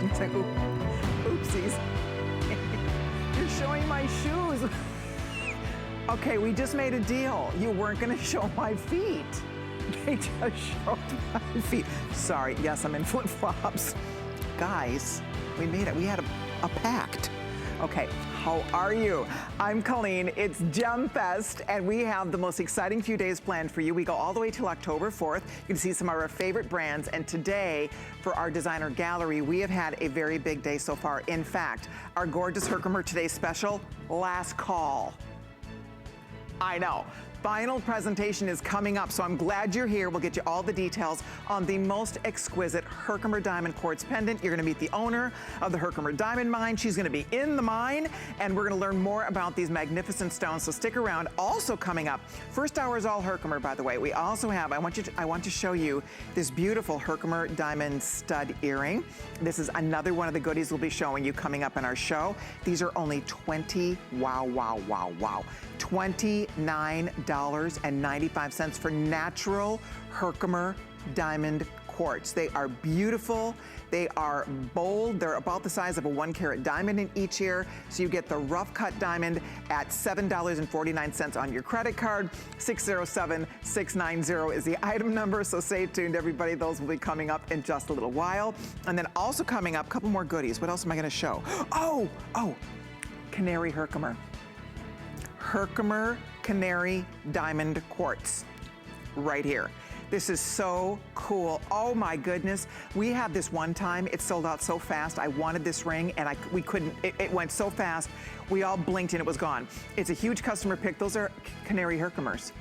It's like, oopsies. You're showing my shoes. Okay, we just made a deal. You weren't gonna show my feet. They just showed my feet. Sorry, yes, I'm in flip-flops. Guys, we made it. We had a pact. Okay, how are you? I'm Colleen, it's Gem Fest, and we have the most exciting few days planned for you. We go all the way till October 4th. You can see some of our favorite brands, and today, for our designer gallery, we have had a very big day so far. In fact, our gorgeous Herkimer Today special, last call. I know. Final presentation is coming up, so I'm glad you're here. We'll get you all the details on the most exquisite Herkimer Diamond Quartz pendant. You're gonna meet the owner of the Herkimer Diamond Mine. She's gonna be in the mine, and we're gonna learn more about these magnificent stones, so stick around. Also coming up, first hour is all Herkimer, by the way. We also have, I want to show you this beautiful Herkimer Diamond Stud earring. This is another one of the goodies we'll be showing you coming up in our show. These are only $29.95 for natural Herkimer Diamond Quartz. They are beautiful, they are bold, they're about the size of a 1-carat diamond in each ear, so you get the rough cut diamond at $7.49 on your credit card. 607690 is the item number, so stay tuned, everybody. Those will be coming up in just a little while. And then also coming up, a couple more goodies. What else am I gonna show? Oh, Canary Herkimer. Herkimer Canary Diamond Quartz, right here. This is so cool. Oh my goodness. We had this one time, it sold out so fast. I wanted this ring and we couldn't, it went so fast. We all blinked and it was gone. It's a huge customer pick. Those are Canary Herkimers.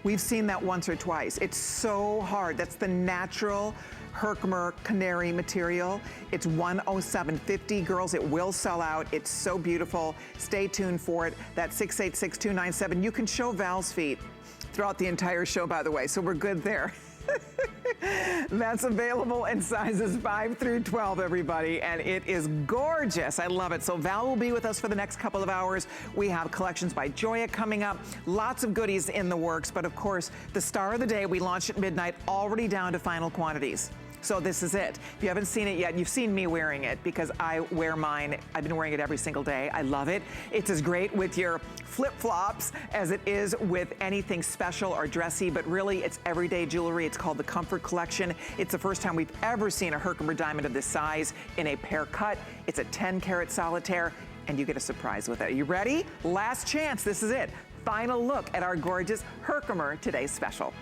We've seen that once or twice. It's so hard. That's the natural Herkimer Canary material. It's $107.50. Girls, it will sell out. It's so beautiful. Stay tuned for it. That's 686-297. You can show Val's feet throughout the entire show, by the way, so we're good there. That's available in sizes 5 through 12, everybody, and it is gorgeous. I love it. So Val will be with us for the next couple of hours. We have collections by Joya coming up, lots of goodies in the works, but of course, the star of the day, we launched at midnight, already down to final quantities. So this is it. If you haven't seen it yet, you've seen me wearing it because I wear mine. I've been wearing it every single day. I love it. It's as great with your flip-flops as it is with anything special or dressy, but really it's everyday jewelry. It's called the Comfort Collection. It's the first time we've ever seen a Herkimer diamond of this size in a pear cut. It's a 10-carat solitaire, and you get a surprise with it. Are you ready? Last chance. This is it. Final look at our gorgeous Herkimer Today special.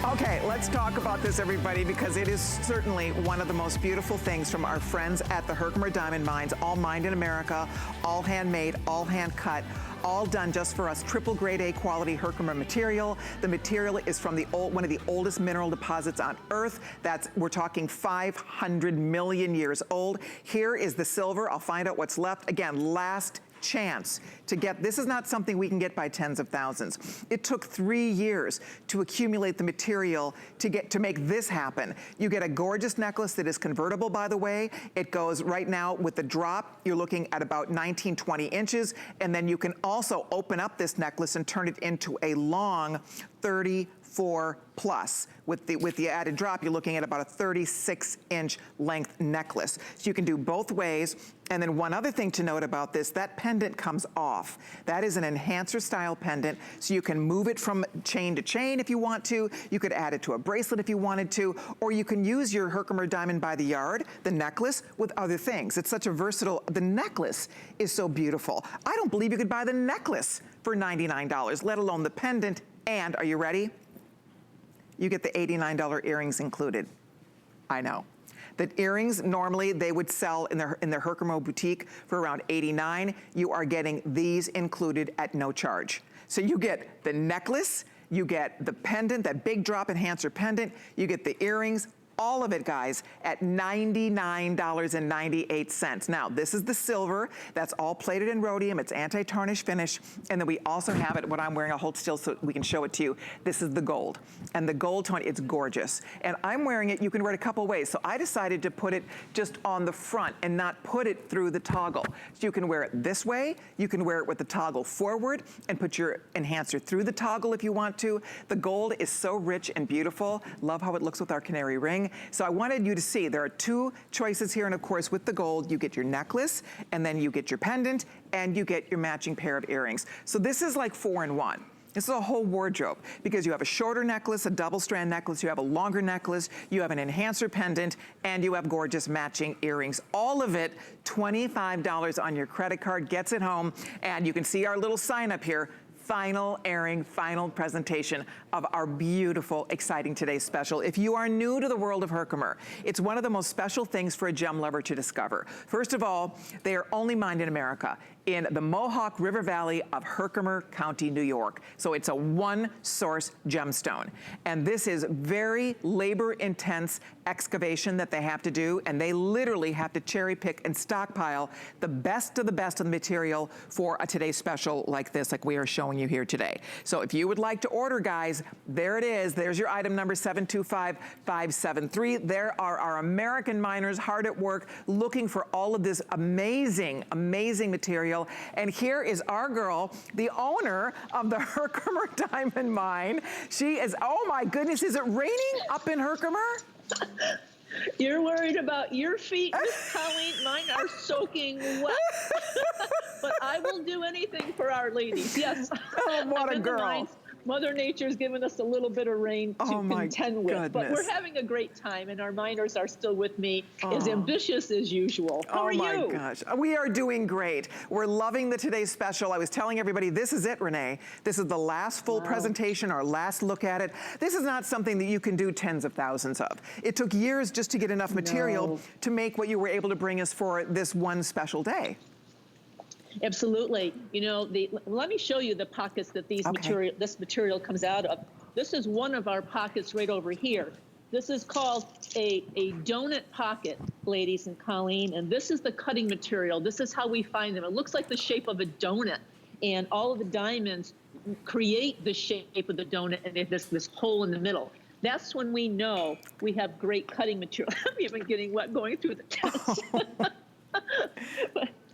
Okay, let's talk about this, everybody, because it is certainly one of the most beautiful things from our friends at the Herkimer Diamond Mines, all mined in America, all handmade, all hand cut, all done just for us. Triple grade A quality Herkimer material. The material is from one of the oldest mineral deposits on Earth. We're talking 500 million years old. Here is the silver. I'll find out what's left. Again, last chance to get, this is not something we can get by tens of thousands. It took 3 years to accumulate the material to make this happen. You get a gorgeous necklace that is convertible, by the way. It goes right now with the drop, you're looking at about 19, 20 inches, and then you can also open up this necklace and turn it into a long 34 plus. With the added drop, you're looking at about a 36-inch length necklace. So you can do both ways. And then one other thing to note about this, that pendant comes off. That is an enhancer style pendant, so you can move it from chain to chain if you want to. You could add it to a bracelet if you wanted to, or you can use your Herkimer Diamond by the yard, the necklace, with other things. It's such a versatile, the necklace is so beautiful. I don't believe you could buy the necklace for $99, let alone the pendant. And are you ready? You get the $89 earrings included. I know. The earrings, normally they would sell in their Herkimer boutique for around $89. You are getting these included at no charge. So you get the necklace, you get the pendant, that big drop enhancer pendant, you get the earrings, all of it, guys, at $99.98. Now, this is the silver. That's all plated in rhodium. It's anti-tarnish finish. And then we also have it, what I'm wearing, I'll hold still so we can show it to you. This is the gold. And the gold tone, it's gorgeous. And I'm wearing it, you can wear it a couple ways. So I decided to put it just on the front and not put it through the toggle. So you can wear it this way. You can wear it with the toggle forward and put your enhancer through the toggle if you want to. The gold is so rich and beautiful. Love how it looks with our canary ring. So I wanted you to see there are two choices here, and of course with the gold you get your necklace, and then you get your pendant, and you get your matching pair of earrings. So this is like 4-in-1. This is a whole wardrobe because you have a shorter necklace, a double strand necklace, you have a longer necklace, you have an enhancer pendant, and you have gorgeous matching earrings. All of it, $25 on your credit card, gets it home, and you can see our little sign up here. Final airing, final presentation of our beautiful, exciting today's special. If you are new to the world of Herkimer, it's one of the most special things for a gem lover to discover. First of all, they are only mined in America, in the Mohawk River Valley of Herkimer County, New York. So it's a one-source gemstone. And this is very labor-intense excavation that they have to do, and they literally have to cherry pick and stockpile the best of the material for a today's special like this, like we are showing you here today. So if you would like to order, guys, there it is. There's your item number 725573. There are our American miners hard at work looking for all of this amazing, amazing material. And here is our girl, the owner of the Herkimer Diamond Mine. She is, oh my goodness, is it raining up in Herkimer? You're worried about your feet, Miss Colleen. Mine are soaking wet. But I will do anything for our ladies. Yes. Oh, what a girl. Mother Nature's given us a little bit of rain to contend with. Goodness. But we're having a great time, and our miners are still with me, as ambitious as usual. How are you? Oh my gosh. We are doing great. We're loving the today's special. I was telling everybody, this is it, Renee. This is the last full presentation, our last look at it. This is not something that you can do tens of thousands of. It took years just to get enough material to make what you were able to bring us for this one special day. Absolutely. You know, let me show you the pockets that this material comes out of. This is one of our pockets right over here. This is called a donut pocket, ladies and Colleen, and this is the cutting material. This is how we find them. It looks like the shape of a donut, and all of the diamonds create the shape of the donut, and there's this hole in the middle. That's when we know we have great cutting material. I'm even getting wet going through the test.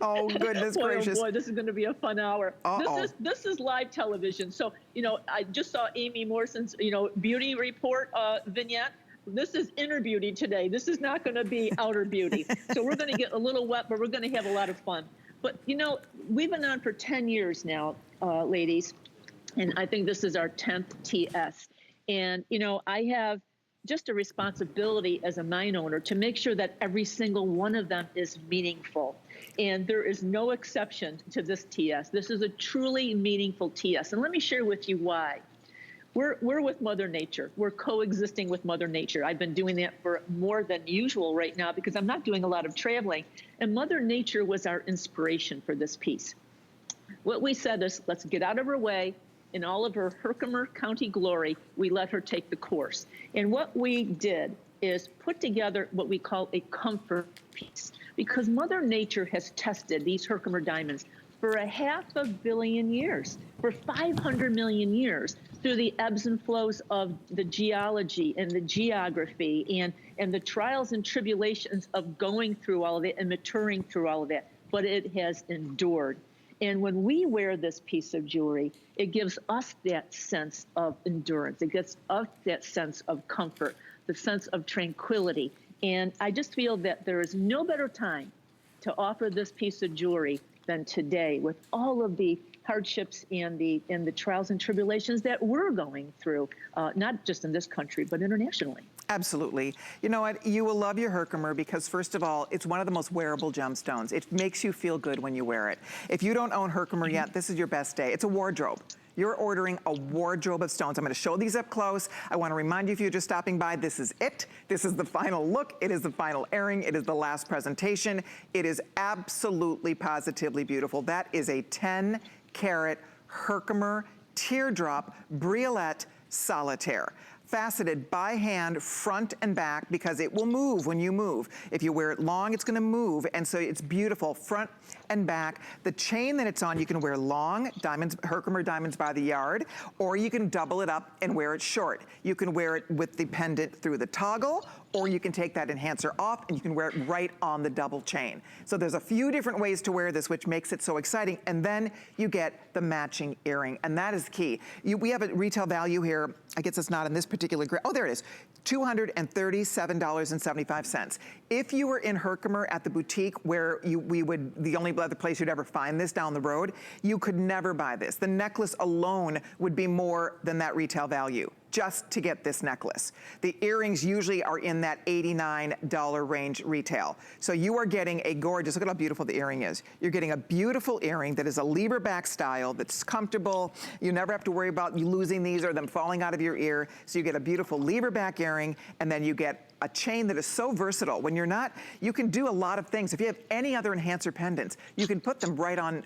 Oh, goodness gracious. Oh boy, this is going to be a fun hour. This is live television. So, you know, I just saw Amy Morrison's, beauty report vignette. This is inner beauty today. This is not going to be outer beauty. So we're going to get a little wet, but we're going to have a lot of fun. But, we've been on for 10 years now, ladies, and I think this is our 10th TS. And, I have just a responsibility as a mine owner to make sure that every single one of them is meaningful. And there is no exception to this TS. This is a truly meaningful TS. And let me share with you why. We're with Mother Nature. We're coexisting with Mother Nature. I've been doing that for more than usual right now because I'm not doing a lot of traveling. And Mother Nature was our inspiration for this piece. What we said is, let's get out of her way. In all of her Herkimer County glory, we let her take the course. And what we did is put together what we call a comfort piece, because Mother Nature has tested these Herkimer diamonds for 500 million years, for 500 million years, through the ebbs and flows of the geology and the geography and the trials and tribulations of going through all of it and maturing through all of it. But it has endured. And when we wear this piece of jewelry, it gives us that sense of endurance. It gives us that sense of comfort, the sense of tranquility. And I just feel that there is no better time to offer this piece of jewelry than today, with all of the hardships and the trials and tribulations that we're going through, not just in this country, but internationally. Absolutely. You know what? You will love your Herkimer because, first of all, it's one of the most wearable gemstones. It makes you feel good when you wear it. If you don't own Herkimer yet, this is your best day. It's a wardrobe. You're ordering a wardrobe of stones. I'm going to show these up close. I want to remind you, if you're just stopping by, this is it. This is the final look. It is the final airing. It is the last presentation. It is absolutely, positively beautiful. That is a 10-carat Herkimer teardrop briolette solitaire. faceted by hand, front and back, because it will move when you move. If you wear it long, it's gonna move, and so it's beautiful, front and back. The chain that it's on, you can wear long, diamonds, Herkimer diamonds by the yard, or you can double it up and wear it short. You can wear it with the pendant through the toggle, or you can take that enhancer off and you can wear it right on the double chain. So there's a few different ways to wear this, which makes it so exciting. And then you get the matching earring, and that is key. We have a retail value here. I guess it's not in this particular grade. Oh, there it is. $237.75. If you were in Herkimer at the boutique where the only other place you'd ever find this down the road, you could never buy this. The necklace alone would be more than that retail value just to get this necklace. The earrings usually are in that $89 range retail. So you are getting a gorgeous, look at how beautiful the earring is. You're getting a beautiful earring that is a Libra back style, that's comfortable. You never have to worry about you losing these or them falling out of your ear. So you get a beautiful Libra back earring, and then you get a chain that is so versatile. When you're not, you can do a lot of things. If you have any other enhancer pendants, you can put them right on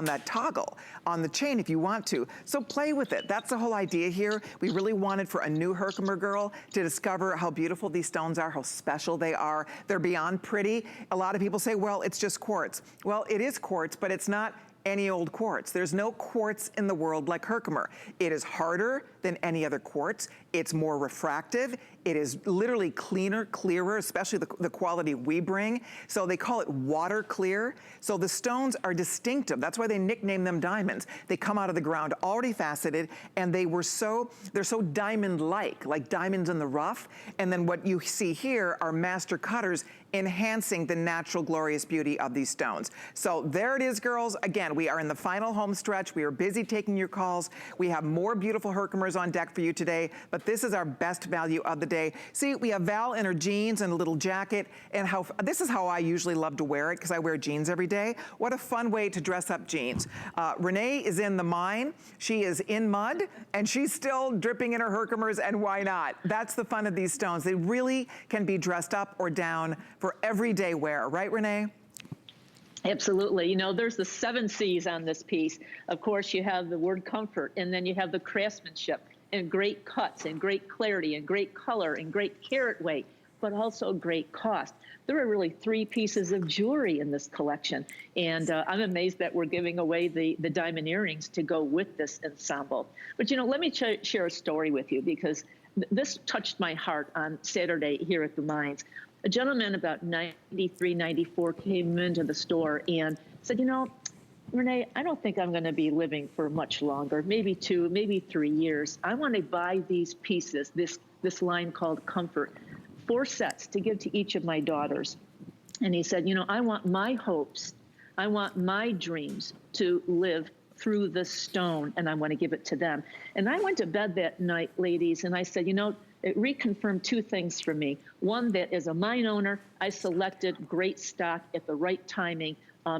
that toggle on the chain if you want to. So play with it. That's the whole idea here. We really wanted for a new Herkimer girl to discover how beautiful these stones are, how special they are. They're beyond pretty. A lot of people say, well, it's just quartz. Well, it is quartz, but it's not any old quartz. There's no quartz in the world like Herkimer. It is harder than any other quartz. It's more refractive. It is literally cleaner, clearer, especially the quality we bring. So they call it water clear. So the stones are distinctive. That's why they nickname them diamonds. They come out of the ground already faceted, and they're so diamond-like, like diamonds in the rough. And then what you see here are master cutters enhancing the natural glorious beauty of these stones. So there it is, girls. Again, we are in the final home stretch. We are busy taking your calls. We have more beautiful Herkimers on deck for you today, but this is our best value of the day. See, we have Val in her jeans and a little jacket, and this is how I usually love to wear it, because I wear jeans every day. What a fun way to dress up jeans. Renee is in the mine. She is in mud, and she's still dripping in her Herkimers, and why not? That's the fun of these stones. They really can be dressed up or down for everyday wear, right, Renee? Absolutely. You know, there's the 7 C's on this piece. Of course, you have the word comfort, and then you have the craftsmanship and great cuts and great clarity and great color and great carat weight, but also great cost. There are really 3 pieces of jewelry in this collection, and I'm amazed that we're giving away the diamond earrings to go with this ensemble. But, you know, let me share a story with you, because this touched my heart on Saturday here at the mines. A gentleman about 93, 94 came into the store and said, you know, Renee, I don't think I'm going to be living for much longer, maybe 2, maybe 3 years. I want to buy these pieces, this line called Comfort, 4 sets to give to each of my daughters. And he said, you know, I want my hopes, I want my dreams to live through this stone, and I want to give it to them. And I went to bed that night, ladies, and I said, you know, it reconfirmed 2 things for me. One, that as a mine owner, I selected great stock at the right timing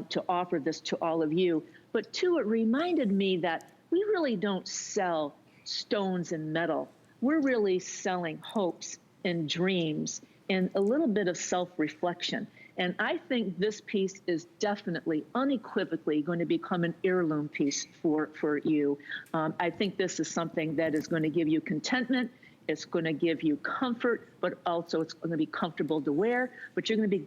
to offer this to all of you. But 2, it reminded me that we really don't sell stones and metal. We're really selling hopes and dreams and a little bit of self-reflection. And I think this piece is definitely, unequivocally going to become an heirloom piece for you. I think this is something that is going to give you contentment. It's going to give you comfort, but also it's going to be comfortable to wear, but you're going to be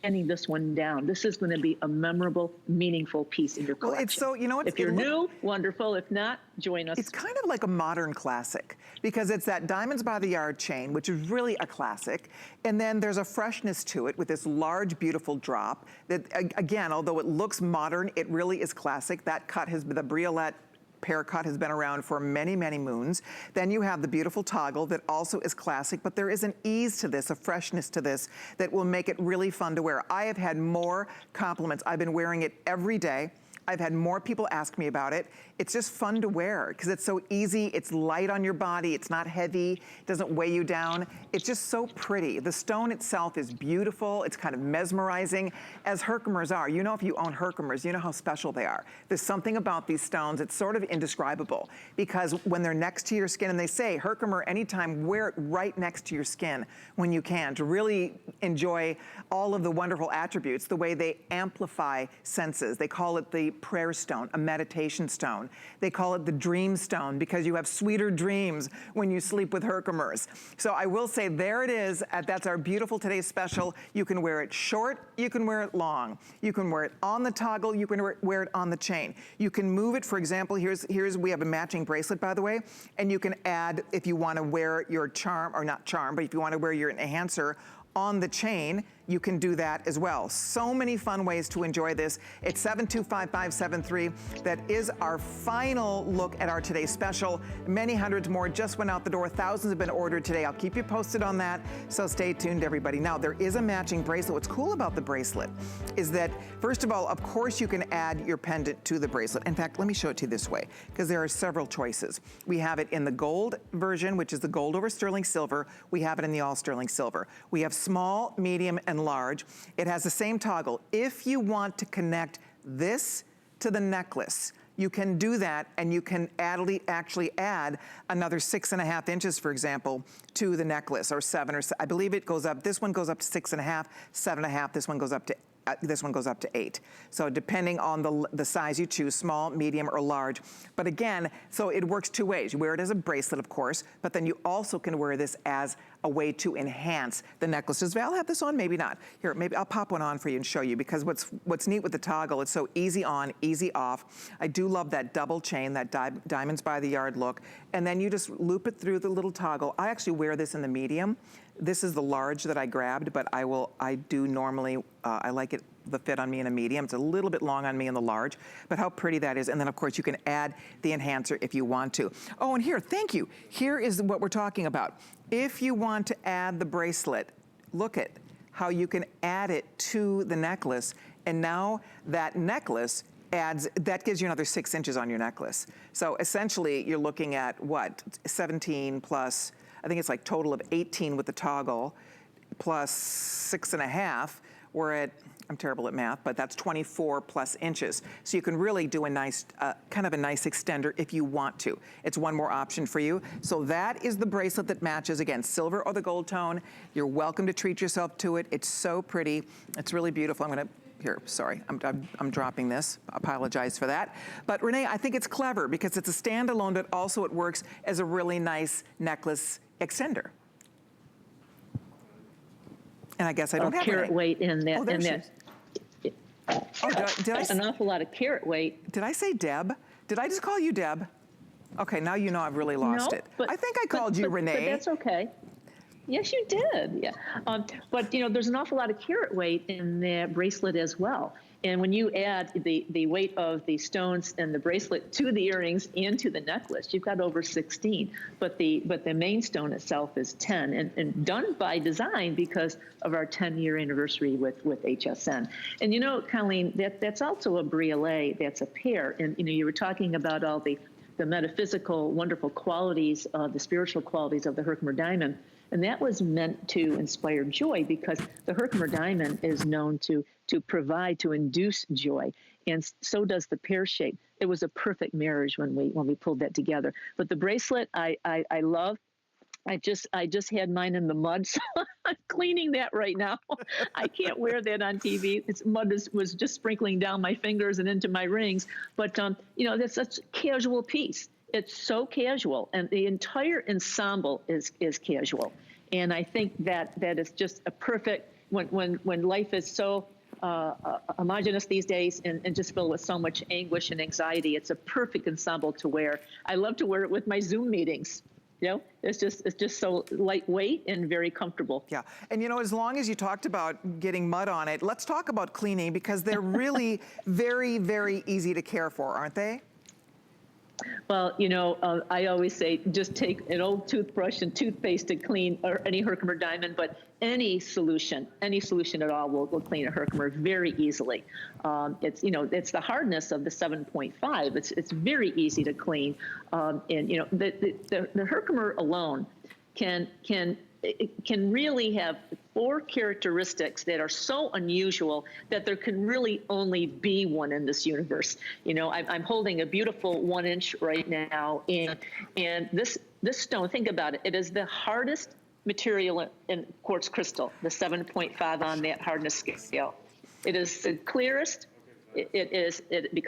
ending this one down. This is going to be a memorable, meaningful piece in your collection. Well, it's so, you know, if you're new, wonderful. If not, join us. It's kind of like a modern classic, because it's that Diamonds by the Yard chain, which is really a classic. And then there's a freshness to it with this large, beautiful drop that, again, although it looks modern, it really is classic. That cut has been, the Briolette pear cut has been around for many, many moons. Then you have the beautiful toggle that also is classic, but there is an ease to this, a freshness to this that will make it really fun to wear. I have had more compliments. I've been wearing it every day. I've had more people ask me about it. It's just fun to wear because it's so easy. It's light on your body. It's not heavy. It doesn't weigh you down. It's just so pretty. The stone itself is beautiful. It's kind of mesmerizing, as Herkimers are. You know, if you own Herkimers, you know how special they are. There's something about these stones. It's sort of indescribable because when they're next to your skin, and they say, Herkimer, anytime, wear it right next to your skin when you can to really enjoy all of the wonderful attributes, the way they amplify senses. They call it the prayer stone, a meditation stone. They call it the dream stone because you have sweeter dreams when you sleep with Herkimers. So I will say, there it is. That's our beautiful today's special. You can wear it short, you can wear it long. You can wear it on the toggle, you can wear it on the chain. You can move it, for example, we have a matching bracelet, by the way, and you can add, if you want to wear your charm, or not charm, but if you want to wear your enhancer on the chain, you can do that as well. So many fun ways to enjoy this. It's 725573. That is our final look at our today's special. Many hundreds more just went out the door. Thousands have been ordered today. I'll keep you posted on that, so stay tuned, everybody. Now, there is a matching bracelet. What's cool about the bracelet is that, first of all, of course, you can add your pendant to the bracelet. In fact, let me show it to you this way, because there are several choices. We have it in the gold version, which is the gold over sterling silver. We have it in the all sterling silver. We have small, medium, and large. It has the same toggle. If you want to connect this to the necklace, you can do that, and you can actually add another 6.5 inches, for example, to the necklace, or 7, or I believe it goes up. This one goes up to 6.5, 7.5. This one goes up to 8. So depending on the size you choose, small, medium, or large. But again, so it works two ways. You wear it as a bracelet, of course, but then you also can wear this as a way to enhance the necklaces. Val, have this on? Maybe not. Here, maybe I'll pop one on for you and show you, because what's neat with the toggle, it's so easy on, easy off. I do love that double chain, that diamonds by the yard look. And then you just loop it through the little toggle. I actually wear this in the medium. This is the large that I grabbed, but I do normally, I like it, the fit on me in a medium. It's a little bit long on me in the large, but how pretty that is. And then of course you can add the enhancer if you want to. Oh, and here, thank you. Here is what we're talking about. If you want to add the bracelet, look at how you can add it to the necklace. And now that necklace that gives you another 6 inches on your necklace. So essentially you're looking at what, 17 plus, I think it's like total of 18 with the toggle, plus 6.5. We're at, I'm terrible at math, but that's 24 plus inches. So you can really do a nice, kind of a nice extender if you want to. It's one more option for you. So that is the bracelet that matches, again, silver or the gold tone. You're welcome to treat yourself to it. It's so pretty. It's really beautiful. I'm gonna, here, sorry, I'm dropping this. Apologize for that. But Renee, I think it's clever because it's a standalone, but also it works as a really nice necklace extender. And I guess I don't have carat weight in that. Oh, there she is. Did I an awful lot of carat weight. Did I say Deb? Did I just call you Deb? Okay, now you know I've really lost it. But, I think I called you Renee. But that's okay. Yes, you did. Yeah. But you know, there's an awful lot of carat weight in the bracelet as well. And when you add the weight of the stones and the bracelet to the earrings and to the necklace, you've got over 16. But the main stone itself is 10, and done by design because of our 10-year anniversary with HSN. And you know, Colleen, that's also a Bracelet. That's a pair. And you know, you were talking about all the metaphysical, wonderful qualities, the spiritual qualities of the Herkimer diamond. And that was meant to inspire joy because the Herkimer diamond is known to provide, to induce joy. And so does the pear shape. It was a perfect marriage when we pulled that together. But the bracelet, I love. I just had mine in the mud, so I'm cleaning that right now. I can't wear that on TV. Mud was just sprinkling down my fingers and into my rings. But you know, that's such a casual piece. It's so casual, and the entire ensemble is casual. And I think that is just a perfect, when life is so homogenous these days and just filled with so much anguish and anxiety, it's a perfect ensemble to wear. I love to wear it with my Zoom meetings. You know, it's just so lightweight and very comfortable. Yeah, and you know, as long as you talked about getting mud on it, let's talk about cleaning because they're really very, very easy to care for, aren't they? Well, you know, I always say just take an old toothbrush and toothpaste to clean any Herkimer diamond, but any solution at all will clean a Herkimer very easily. It's, you know, it's the hardness of the 7.5. It's very easy to clean, and you know, the Herkimer alone can really have 4 characteristics that are so unusual that there can really only be one in this universe. You know, I'm holding a beautiful 1-inch right now, and this stone, think about it, it is the hardest material in quartz crystal, the 7.5 on that hardness scale. It is the clearest,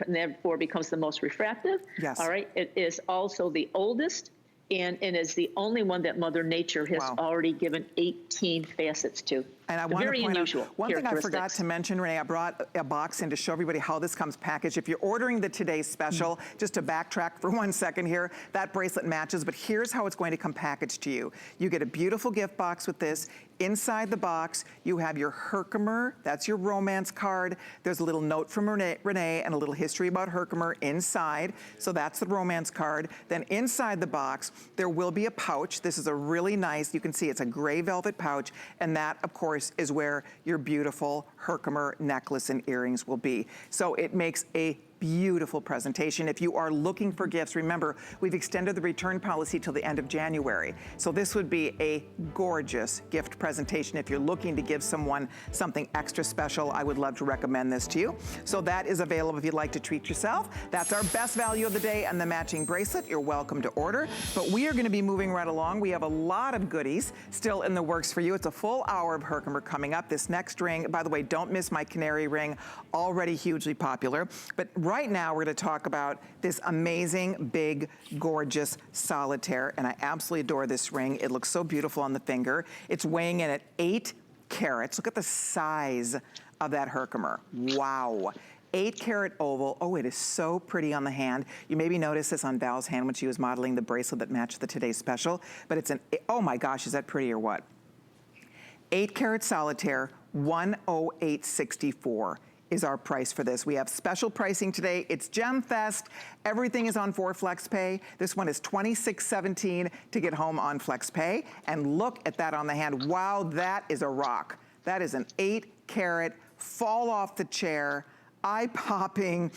therefore becomes the most refractive. Yes. All right. It is also the oldest, and is the only one that Mother Nature has already given 18 facets to. And I want to point out, one thing I forgot characteristics. to mention, Renee, I brought a box in to show everybody how this comes packaged. If you're ordering the Today's Special, just to backtrack for 1 second here, that bracelet matches, but here's how it's going to come packaged to you. You get a beautiful gift box with this. Inside the box, you have your Herkimer, that's your romance card. There's a little note from Renee and a little history about Herkimer inside, so that's the romance card. Then inside the box, there will be a pouch. This is a really nice, you can see it's a gray velvet pouch, and that, of course, is where your beautiful Herkimer necklace and earrings will be. So it makes a beautiful presentation. If you are looking for gifts, remember, we've extended the return policy till the end of January. So this would be a gorgeous gift presentation. If you're looking to give someone something extra special, I would love to recommend this to you. So that is available if you'd like to treat yourself. That's our best value of the day and the matching bracelet. You're welcome to order. But we are going to be moving right along. We have a lot of goodies still in the works for you. It's a full hour of Herkimer coming up. This next ring, by the way, don't miss my Canary Ring, already hugely popular. But right now, we're going to talk about this amazing, big, gorgeous solitaire, and I absolutely adore this ring. It looks so beautiful on the finger. It's weighing in at 8 carats. Look at the size of that Herkimer. Wow. 8-carat oval. Oh, it is so pretty on the hand. You maybe noticed this on Val's hand when she was modeling the bracelet that matched the Today's Special, but it's an, oh my gosh, is that pretty or what? 8-carat solitaire, $108.64. is our price for this. We have special pricing today. It's Gem Fest. Everything is on 4 FlexPay. This one is $26.17 to get home on FlexPay. And look at that on the hand. Wow, that is a rock. That is an 8-carat, fall off the chair, eye-popping,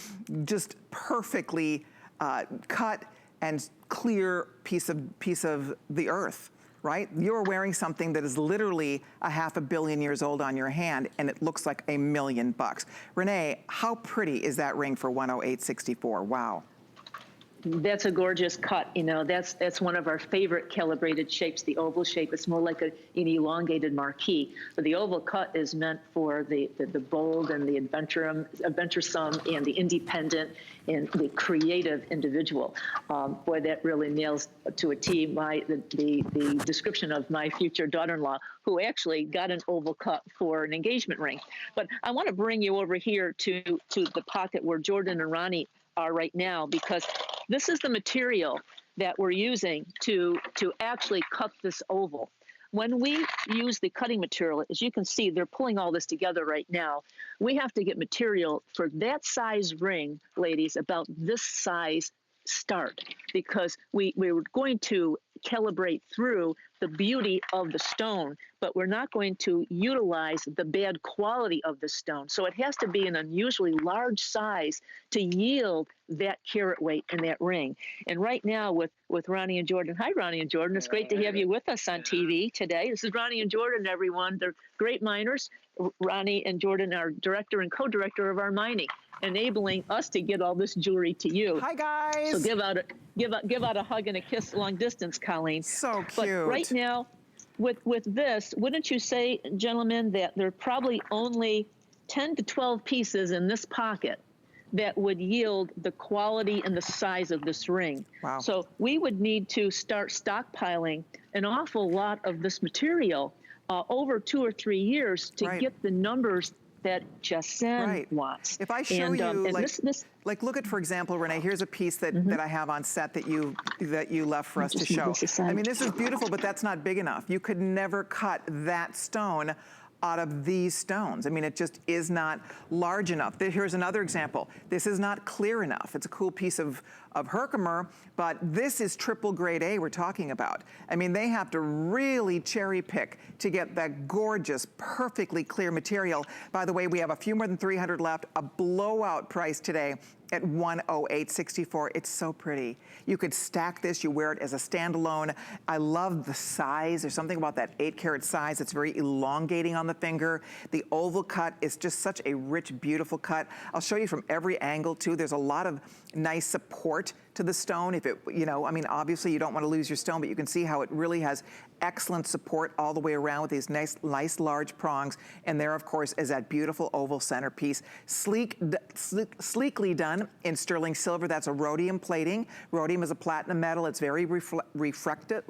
just perfectly cut and clear piece of the earth. Right? You're wearing something that is literally a $500 million years old on your hand, and it looks like $1 million. Renee, how pretty is that ring for $108.64? Wow. That's a gorgeous cut. You know, that's one of our favorite calibrated shapes, the oval shape. It's more like an elongated marquee. But the oval cut is meant for the bold and the adventuresome and the independent and the creative individual. Boy, that really nails to a T the description of my future daughter-in-law, who actually got an oval cut for an engagement ring. But I want to bring you over here to the pocket where Jordan and Ronnie are right now, because this is the material that we're using to actually cut this oval. When we use the cutting material, as you can see, they're pulling all this together right now. We have to get material for that size ring, ladies, about this size start, because we were going to calibrate through the beauty of the stone, but we're not going to utilize the bad quality of the stone. So it has to be an unusually large size to yield that carat weight in that ring. And right now with Ronnie and Jordan, hi Ronnie and Jordan, it's great to have you with us on TV today. This is Ronnie and Jordan, everyone. They're great miners. Ronnie and Jordan are director and co-director of our mining, enabling us to get all this jewelry to you. Hi guys. So give out a hug and a kiss long distance, Colleen. So cute. But right now, with this, wouldn't you say, gentlemen, that there are probably only 10 to 12 pieces in this pocket that would yield the quality and the size of this ring? Wow. So we would need to start stockpiling an awful lot of this material over 2 or 3 years to get the numbers that HSN wants. If I show you, like look at, for example, Renee, here's a piece that I have on set that you left for us to show. I mean, this is beautiful, but that's not big enough. You could never cut that stone out of these stones. I mean, it just is not large enough. Here's another example. This is not clear enough. It's a cool piece of Herkimer, but this is triple grade A we're talking about. I mean, they have to really cherry pick to get that gorgeous, perfectly clear material. By the way, we have a few more than 300 left, a blowout price today at $108.64. It's so pretty. You could stack this, you wear it as a standalone. I love the size. There's something about that 8-carat size. It's very elongating on the finger. The oval cut is just such a rich, beautiful cut. I'll show you from every angle too. There's a lot of nice support to to the stone. If it, you know, I mean, obviously you don't want to lose your stone, but you can see how it really has excellent support all the way around with these nice large prongs. And there, of course, is that beautiful oval centerpiece. Sleekly done in sterling silver. That's a rhodium plating. Rhodium is a platinum metal. It's very reflective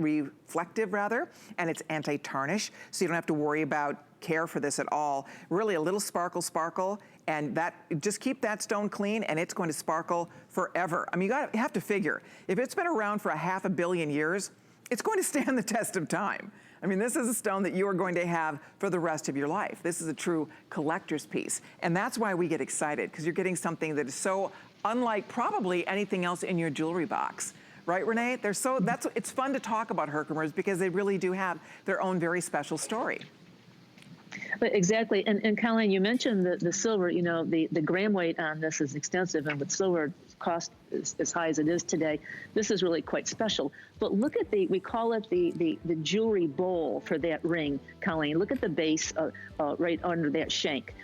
rather, and it's anti-tarnish, so you don't have to worry about care for this at all. Really a little sparkle, and that, just keep that stone clean and it's going to sparkle forever. I mean, you have to figure, if it's been around for 500 million years, it's going to stand the test of time. I mean, this is a stone that you are going to have for the rest of your life. This is a true collector's piece. And that's why we get excited, because you're getting something that is so unlike probably anything else in your jewelry box. Right, Renee? It's fun to talk about Herkimers because they really do have their own very special story. But exactly, and Colleen, you mentioned the silver. You know, the gram weight on this is extensive, and with silver cost as high as it is today, this is really quite special. But look at we call it the jewelry bowl for that ring, Colleen. Look at the base right under that shank.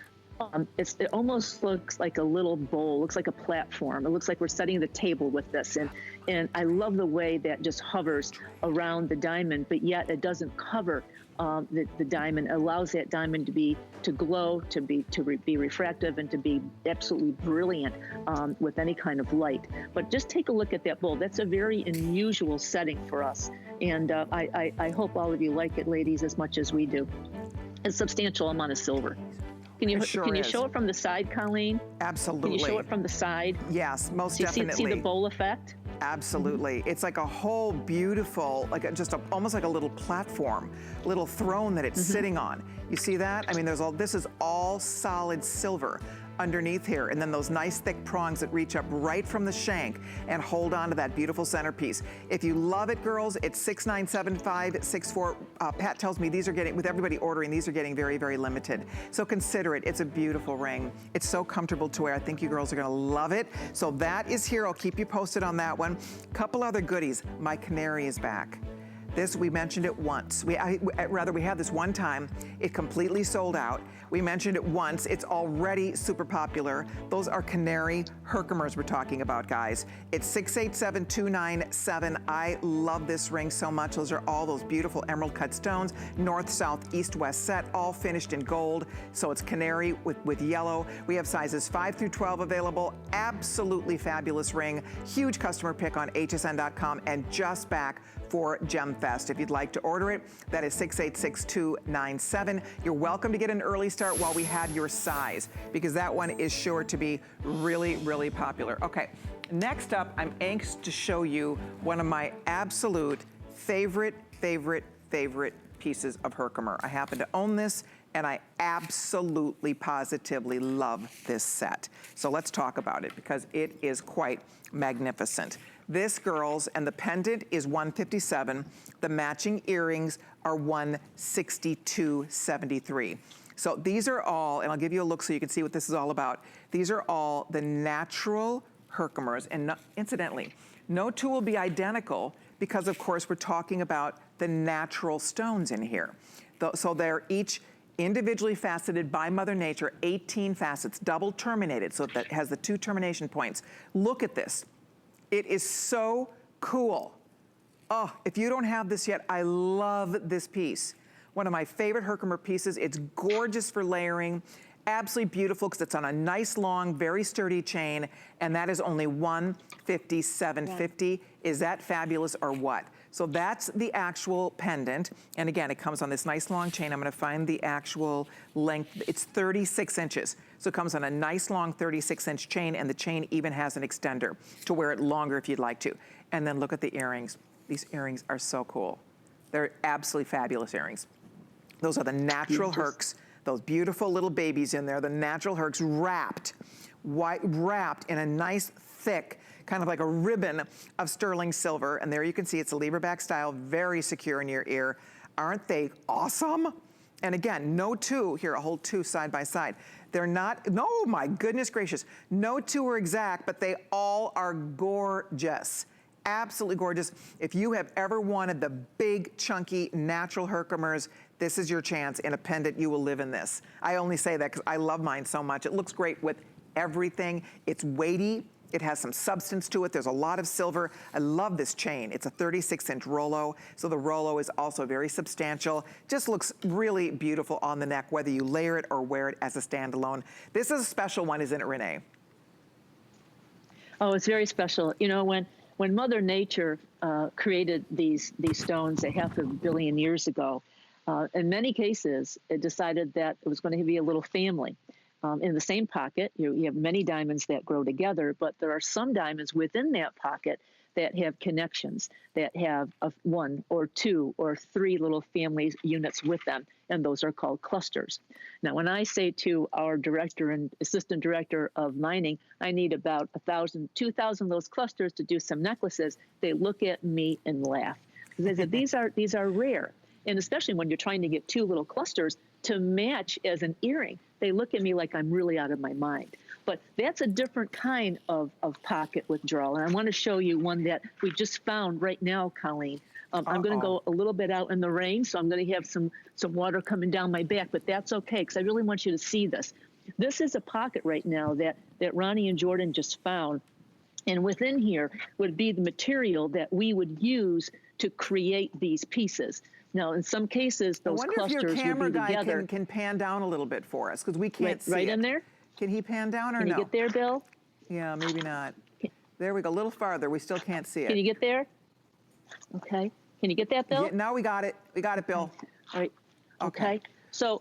It almost looks like a little bowl, looks like a platform. It looks like we're setting the table with this. And I love the way that just hovers around the diamond, but yet it doesn't cover the diamond. It allows that diamond to glow, to be refractive, and to be absolutely brilliant with any kind of light. But just take a look at that bowl. That's a very unusual setting for us. And I hope all of you like it, ladies, as much as we do. A substantial amount of silver. Can you show it from the side, Colleen? Absolutely. Can you show it from the side? Yes, most definitely. See the bowl effect? Absolutely. It's like a whole beautiful, like almost like a little platform, little throne that it's sitting on. You see that? I mean, this is all solid silver underneath here, and then those nice thick prongs that reach up right from the shank and hold on to that beautiful centerpiece. If you love it, girls, it's 697564. Pat tells me these are getting, with everybody ordering, these are getting very, very limited. So consider it. It's a beautiful ring. It's so comfortable to wear. I think you girls are gonna love it. So that is here. I'll keep you posted on that one. Couple other goodies. My Canary is back. This, we mentioned it once. We had this one time. It completely sold out. We mentioned it once. It's already super popular. Those are Canary Herkimers we're talking about, guys. It's 687297. I love this ring so much. Those are all those beautiful emerald cut stones, north, south, east, west set, all finished in gold. So it's Canary with yellow. We have sizes 5 through 12 available. Absolutely fabulous ring. Huge customer pick on hsn.com and just back for GemFest. If you'd like to order it, that is 686297. You're welcome to get an early start while we have your size, because that one is sure to be really, really popular. Okay, next up, I'm anxious to show you one of my absolute favorite pieces of Herkimer. I happen to own this, and I absolutely, positively love this set. So let's talk about it, because it is quite magnificent. This, girls, and the pendant is $157. The matching earrings are $162.73. So these are all, and I'll give you a look so you can see what this is all about. These are all the natural Herkimers, and incidentally, no two will be identical because, of course, we're talking about the natural stones in here. So they're each individually faceted by Mother Nature, 18 facets, double terminated, so that has the 2 termination points. Look at this. It is so cool. Oh, if you don't have this yet, I love this piece. One of my favorite Herkimer pieces. It's gorgeous for layering, absolutely beautiful because it's on a nice long, very sturdy chain, and that is only $157.50. Is that fabulous or what? So that's the actual pendant. And again, it comes on this nice long chain. I'm gonna find the actual length. It's 36 inches. So it comes on a nice long 36-inch chain, and the chain even has an extender to wear it longer if you'd like to. And then look at the earrings. These earrings are so cool. They're absolutely fabulous earrings. Those are the natural Herks, those beautiful little babies in there, the natural Herks wrapped in a nice thick, kind of like a ribbon of sterling silver. And there you can see it's a lever back style, very secure in your ear. Aren't they awesome? And again, no two, here, I'll hold 2 side by side. They're not, no, my goodness gracious. No 2 are exact, but they all are gorgeous. Absolutely gorgeous. If you have ever wanted the big, chunky, natural Herkimers, this is your chance. In a pendant, you will live in this. I only say that because I love mine so much. It looks great with everything. It's weighty. It has some substance to it. There's a lot of silver. I love this chain. It's a 36-inch Rollo, so the Rollo is also very substantial. Just looks really beautiful on the neck, whether you layer it or wear it as a standalone. This is a special one, isn't it, Renee? Oh, it's very special. You know, when Mother Nature created these stones a 500 million years ago, in many cases, it decided that it was going to be a little family. In the same pocket, you have many diamonds that grow together, but there are some diamonds within that pocket that have connections, that have one or two or three little family units with them, and those are called clusters. Now, when I say to our director and assistant director of mining, I need about 1,000, 2,000 of those clusters to do some necklaces, they look at me and laugh. They said, these are rare. And especially when you're trying to get two little clusters to match as an earring, they look at me like I'm really out of my mind. But that's a different kind of pocket withdrawal. And I want to show you one that we just found right now, Colleen. I'm going to go a little bit out in the rain, so I'm going to have some water coming down my back, but that's okay, because I really want you to see this. This is a pocket right now that Ronnie and Jordan just found. And within here would be the material that we would use to create these pieces. Now, in some cases, those clusters would be together. I wonder if your camera guy can pan down a little bit for us, because we can't see it. Right in there? Can he pan down or no? Can you get there, Bill? Yeah, maybe not. There we go, a little farther. We still can't see it. Can you get there? Okay. Can you get that, Bill? Yeah, now we got it. We got it, Bill. All right. Okay. So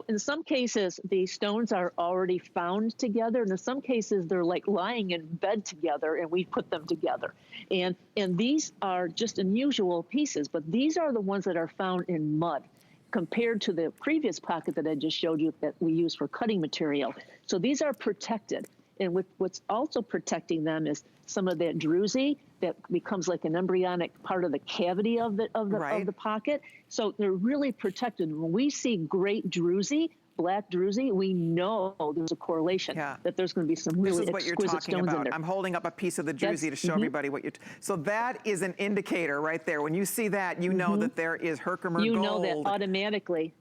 in some cases, the stones are already found together, and in some cases, they're like lying in bed together, and we put them together. And these are just unusual pieces, but these are the ones that are found in mud compared to the previous pocket that I just showed you that we use for cutting material. So these are protected. And what's also protecting them is some of that druzy that becomes like an embryonic part of the cavity of the pocket. So they're really protected. When we see great druzy, black druzy, we know there's a correlation that there's going to be some really exquisite stones in there. I'm holding up a piece of the druzy to show everybody what you're. So that is an indicator right there. When you see that, you know that there is Herkimer gold. You know that automatically.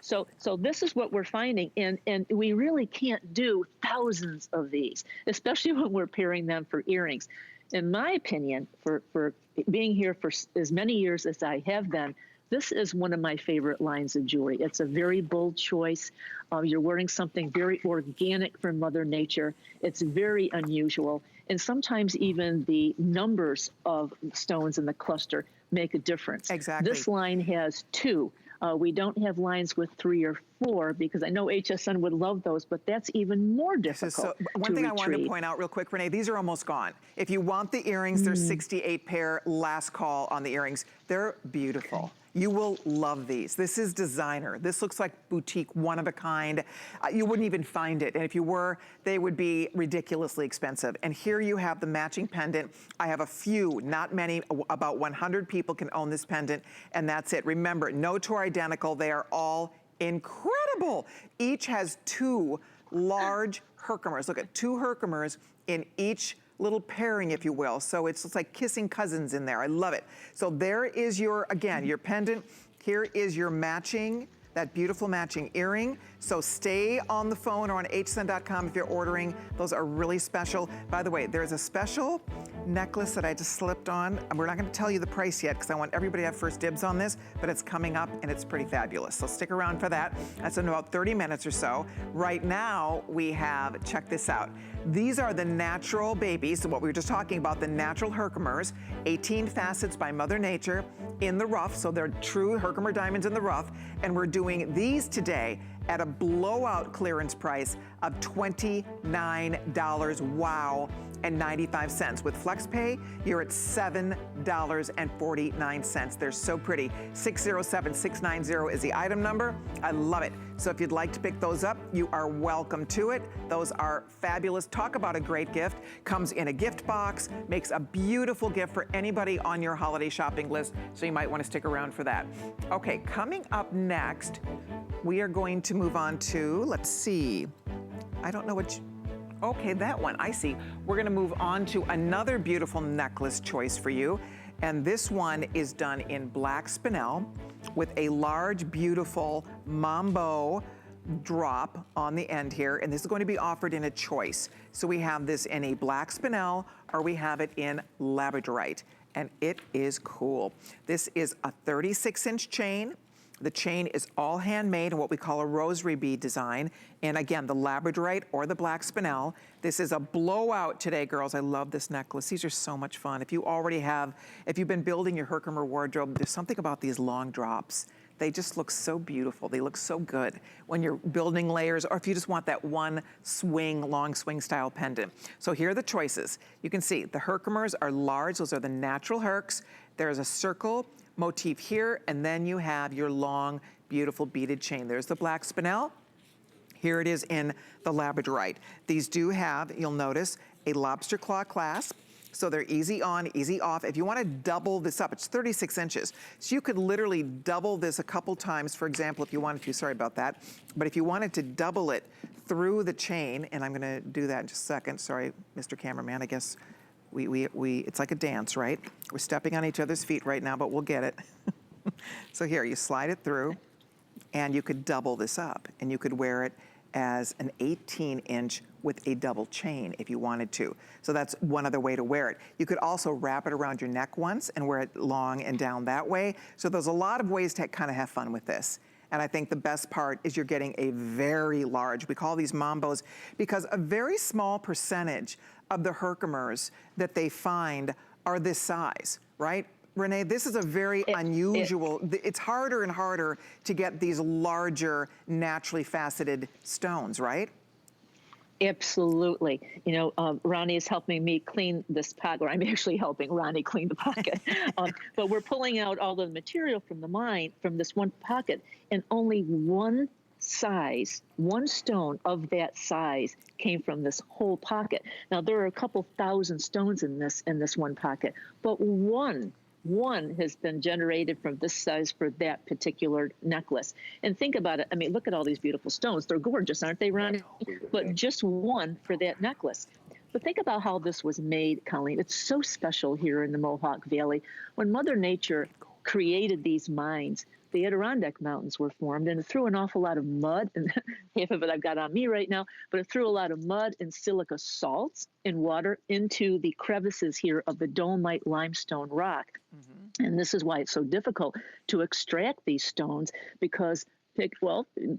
So this is what we're finding, and we really can't do thousands of these, especially when we're pairing them for earrings. In my opinion, for being here for as many years as I have been, this is one of my favorite lines of jewelry. It's a very bold choice. You're wearing something very organic from Mother Nature. It's very unusual. And sometimes even the numbers of stones in the cluster make a difference. Exactly. This line has 2. We don't have lines with 3 or 4 because I know HSN would love those, but that's even more difficult. One thing I wanted to point out real quick, Renee, these are almost gone. If you want the earrings, there's 68 pair, last call on the earrings. They're beautiful. You will love these. This is designer. This looks like boutique, one of a kind. You wouldn't even find it. And if you were, they would be ridiculously expensive. And here you have the matching pendant. I have a few, not many, about 100 people can own this pendant, and that's it. Remember, no two are identical. They are all incredible. Each has 2 large Herkimers. Look at 2 Herkimers in each little pairing, if you will. So it's like kissing cousins in there. I love it. So there is your, again, your pendant. Here is your matching, that beautiful matching earring. So stay on the phone or on hsn.com if you're ordering. Those are really special. By the way, there's a special necklace that I just slipped on. We're not going to tell you the price yet because I want everybody to have first dibs on this, but it's coming up and it's pretty fabulous. So stick around for that. That's in about 30 minutes or so. Right now we have, check this out. These are the natural babies, so what we were just talking about, the natural Herkimers, 18 facets by Mother Nature in the rough, so they're true Herkimer diamonds in the rough, and we're doing these today at a blowout clearance price of $29, wow, and 95 cents. With FlexPay, you're at $7.49. They're so pretty. 607690 is the item number. I love it. So if you'd like to pick those up, you are welcome to it. Those are fabulous. Talk about a great gift. Comes in a gift box, makes a beautiful gift for anybody on your holiday shopping list, so you might want to stick around for that. Okay, coming up next, we are going to move on to, let's see, I don't know what okay, that one, I see. We're gonna move on to another beautiful necklace choice for you. And this one is done in black spinel with a large, beautiful mambo drop on the end here, and this is going to be offered in a choice. So we have this in a black spinel, or we have it in Labradorite, and it is cool. This is a 36-inch chain. The chain is all handmade in what we call a rosary bead design. And again, the Labradorite or the black spinel. This is a blowout today, girls. I love this necklace. These are so much fun. If you've been building your Herkimer wardrobe, there's something about these long drops. They just look so beautiful. They look so good when you're building layers, or if you just want that one swing, long swing style pendant. So here are the choices. You can see the Herkimers are large. Those are the natural Herks. There's a circle motif here, and then you have your long, beautiful beaded chain. There's the black spinel. Here it is in the Labradorite. These do have, you'll notice, a lobster claw clasp. So they're easy on, easy off. If you want to double this up, it's 36 inches. So you could literally double this a couple times, for example, if you wanted to, sorry about that. But if you wanted to double it through the chain, and I'm gonna do that in just a second. Sorry, Mr. Cameraman, I guess it's like a dance, right? We're stepping on each other's feet right now, but we'll get it. So here, you slide it through, and you could double this up, and you could wear it as an 18-inch with a double chain if you wanted to. So that's one other way to wear it. You could also wrap it around your neck once and wear it long and down that way. So there's a lot of ways to kind of have fun with this. And I think the best part is you're getting a very large, we call these Mambos, because a very small percentage of the Herkimers that they find are this size, right? Renee, this is a very unusual, it's harder and harder to get these larger, naturally faceted stones, right? Absolutely. You know, Ronnie is helping me clean this pocket, or I'm actually helping Ronnie clean the pocket. But we're pulling out all the material from the mine, from this one pocket, and only one size, one stone of that size came from this whole pocket. Now, there are a couple thousand stones in this one pocket, but one has been generated from this size for that particular necklace. And think about it. I mean, look at all these beautiful stones. They're gorgeous, aren't they, Ronnie? But just one for that necklace. But think about how this was made, Colleen. It's so special here in the Mohawk Valley. When Mother Nature created these mines, the Adirondack Mountains were formed, and it threw an awful lot of mud, and half of it I've got on me right now, but it threw a lot of mud and silica salts and water into the crevices here of the dolomite limestone rock. Mm-hmm. And this is why it's so difficult to extract these stones, because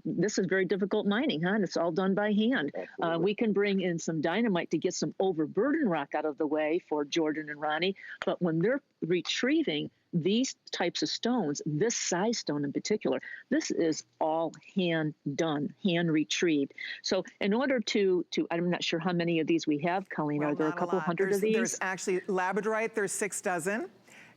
this is very difficult mining, huh? And it's all done by hand. We can bring in some dynamite to get some overburden rock out of the way for Jordan and Ronnie, but when they're retrieving these types of stones, this size stone in particular, this is all hand done, hand retrieved. So in order to I'm not sure how many of these we have, Colleen. Are there a couple hundred of these? There's actually Labradorite, there's 6 dozen.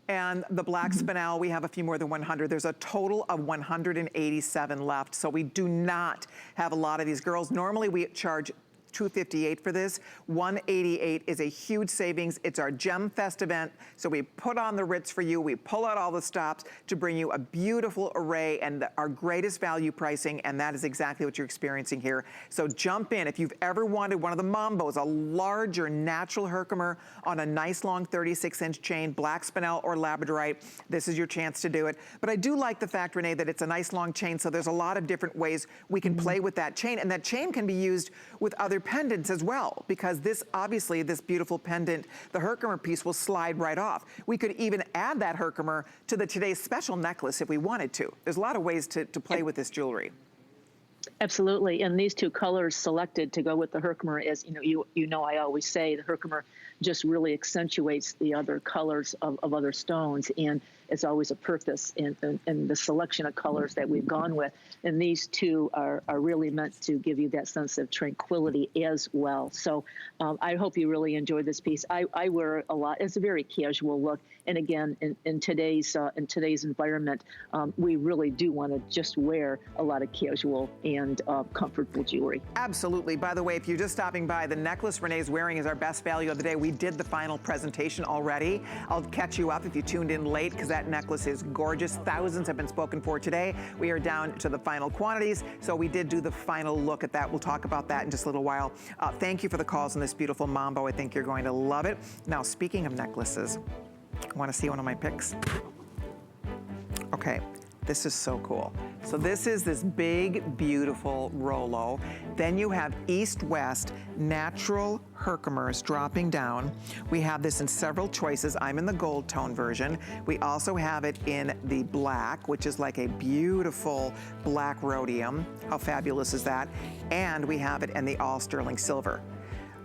And the black spinel, we have a few more than 100. There's a total of 187 left. So we do not have a lot of these, girls. Normally we charge $258 for this. $188 is a huge savings. It's our Gem Fest event. So we put on the Ritz for you. We pull out all the stops to bring you a beautiful array and our greatest value pricing. And that is exactly what you're experiencing here. So jump in. If you've ever wanted one of the Mambos, a larger natural Herkimer on a nice long 36-inch chain, black spinel or Labradorite, this is your chance to do it. But I do like the fact, Renee, that it's a nice long chain. So there's a lot of different ways we can play with that chain. And that chain can be used with other pendants as well, because this, obviously, this beautiful pendant, the Herkimer piece will slide right off. We could even add that Herkimer to the Today's Special necklace if we wanted to. There's a lot of ways to play with this jewelry. Absolutely, and these two colors selected to go with the Herkimer, as you know, I always say the Herkimer just really accentuates the other colors of other stones, and it's always a purpose in the selection of colors that we've gone with. And these two are really meant to give you that sense of tranquility as well. So I hope you really enjoy this piece. I wear a lot. It's a very casual look. And again, in today's environment, we really do want to just wear a lot of casual and comfortable jewelry. Absolutely. By the way, if you're just stopping by, the necklace Renee's wearing is our best value of the day. We did the final presentation already. I'll catch you up if you tuned in late, because that necklace is gorgeous. Thousands have been spoken for today. We are down to the final quantities, so we did do the final look at that. We'll talk about that in just a little while. Thank you for the calls on this beautiful Mambo. I think you're going to love it. Now, speaking of necklaces, want to see one of my picks? Okay, This is so cool. So this is this big, beautiful Rolo. Then you have East-West natural Herkimers dropping down. We have this in several choices. I'm in the gold tone version. We also have it in the black, which is like a beautiful black rhodium. How fabulous is that? And we have it in the all sterling silver.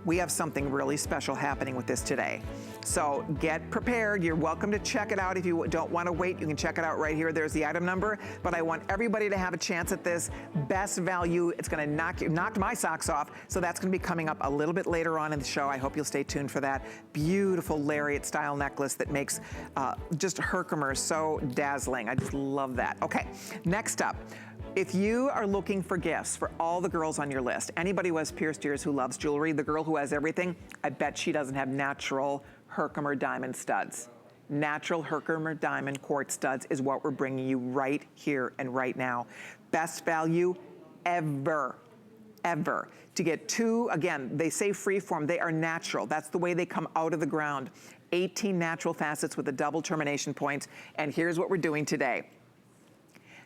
We have something really special happening with this today. So get prepared. You're welcome to check it out. If you don't want to wait, you can check it out right here. There's the item number, but I want everybody to have a chance at this. Best value. It's going to knock my socks off. So that's going to be coming up a little bit later on in the show. I hope you'll stay tuned for that. Beautiful lariat style necklace that makes just Herkimer so dazzling. I just love that. Okay, next up. If you are looking for gifts for all the girls on your list, anybody who has pierced ears, who loves jewelry, the girl who has everything, I bet she doesn't have natural Herkimer diamond studs. Natural Herkimer diamond quartz studs is what we're bringing you right here and right now. Best value ever. Ever. To get two, again, they say freeform, they are natural. That's the way they come out of the ground. 18 natural facets with a double termination point. And here's what we're doing today.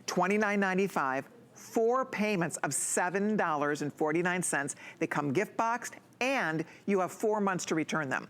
$29.95, 4 payments of $7.49. They come gift boxed, and you have 4 months to return them.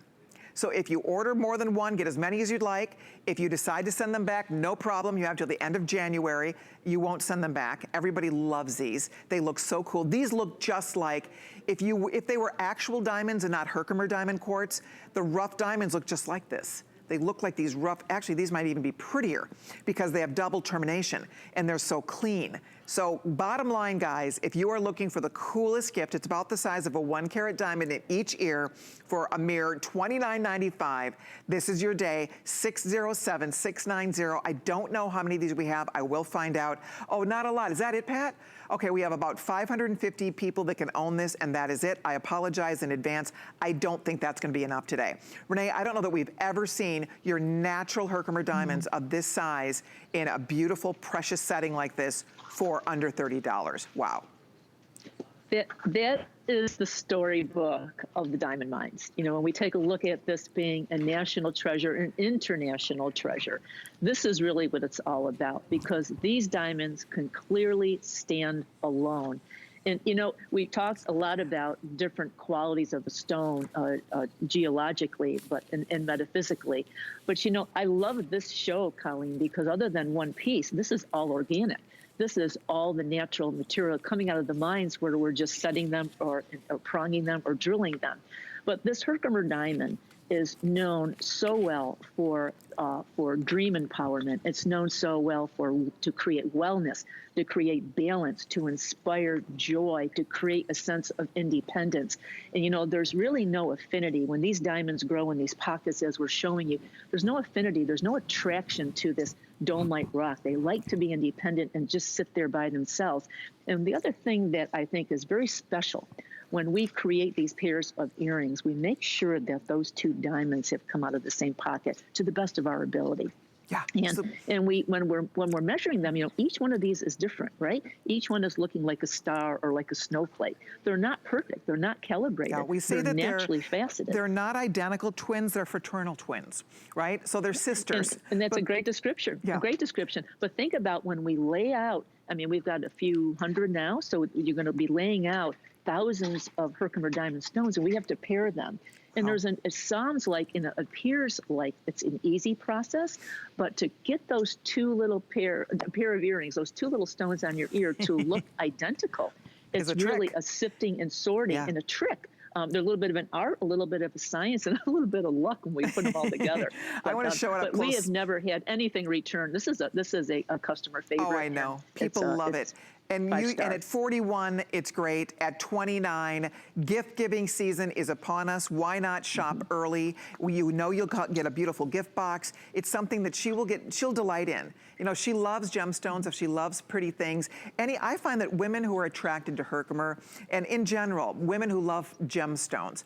So if you order more than one, get as many as you'd like. If you decide to send them back, no problem. You have till the end of January. You won't send them back. Everybody loves these. They look so cool. These look just like, if they were actual diamonds and not Herkimer diamond quartz, the rough diamonds look just like this. They look like these rough, actually these might even be prettier because they have double termination and they're so clean. So bottom line, guys, if you are looking for the coolest gift, it's about the size of a 1-carat diamond in each ear for a mere $29.95. This is your day, 607-690. I don't know how many of these we have. I will find out. Oh, not a lot. Is that it, Pat? Okay, we have about 550 people that can own this, and that is it. I apologize in advance. I don't think that's gonna be enough today. Renee, I don't know that we've ever seen your natural Herkimer diamonds of this size in a beautiful, precious setting like this for under $30. Wow. That is the storybook of the diamond mines. You know, when we take a look at this being a national treasure, an international treasure, this is really what it's all about, because these diamonds can clearly stand alone. And, you know, we talked a lot about different qualities of the stone geologically, but and metaphysically. But, you know, I love this show, Colleen, because other than one piece, this is all organic. This is all the natural material coming out of the mines where we're just setting them or pronging them or drilling them. But this Herkimer diamond is known so well for dream empowerment. It's known so well to create wellness, to create balance, to inspire joy, to create a sense of independence. And you know, there's really no affinity when these diamonds grow in these pockets, as we're showing you. There's no affinity. There's no attraction to this dome-like rock. They like to be independent and just sit there by themselves. And the other thing that I think is very special, when we create these pairs of earrings, we make sure that those two diamonds have come out of the same pocket to the best of our ability. Yeah. And when we're measuring them, you know, each one of these is different, right? Each one is looking like a star or like a snowflake. They're not perfect. They're not calibrated. Yeah, we say they're that naturally faceted. They're not identical twins. They're fraternal twins, right? So they're sisters. And that's a great description. Yeah. A great description. But think about when we lay out. I mean, we've got a few hundred now, so you're going to be laying out thousands of Herkimer diamond stones, and we have to pair them. And it sounds like, and it appears like it's an easy process, but to get those two little pair of earrings, those two little stones on your ear to look identical, it's really a sifting and sorting and a trick. They're a little bit of an art, a little bit of a science, and a little bit of luck when we put them all together. I want to show it up close. We have never had anything returned. This is a customer favorite. Oh, I know. People love it. And at 41, it's great. At 29, gift-giving season is upon us. Why not shop early? You know you'll get a beautiful gift box. It's something that she'll delight in. You know, she loves gemstones, if she loves pretty things. I find that women who are attracted to Herkimer, and in general, women who love gemstones,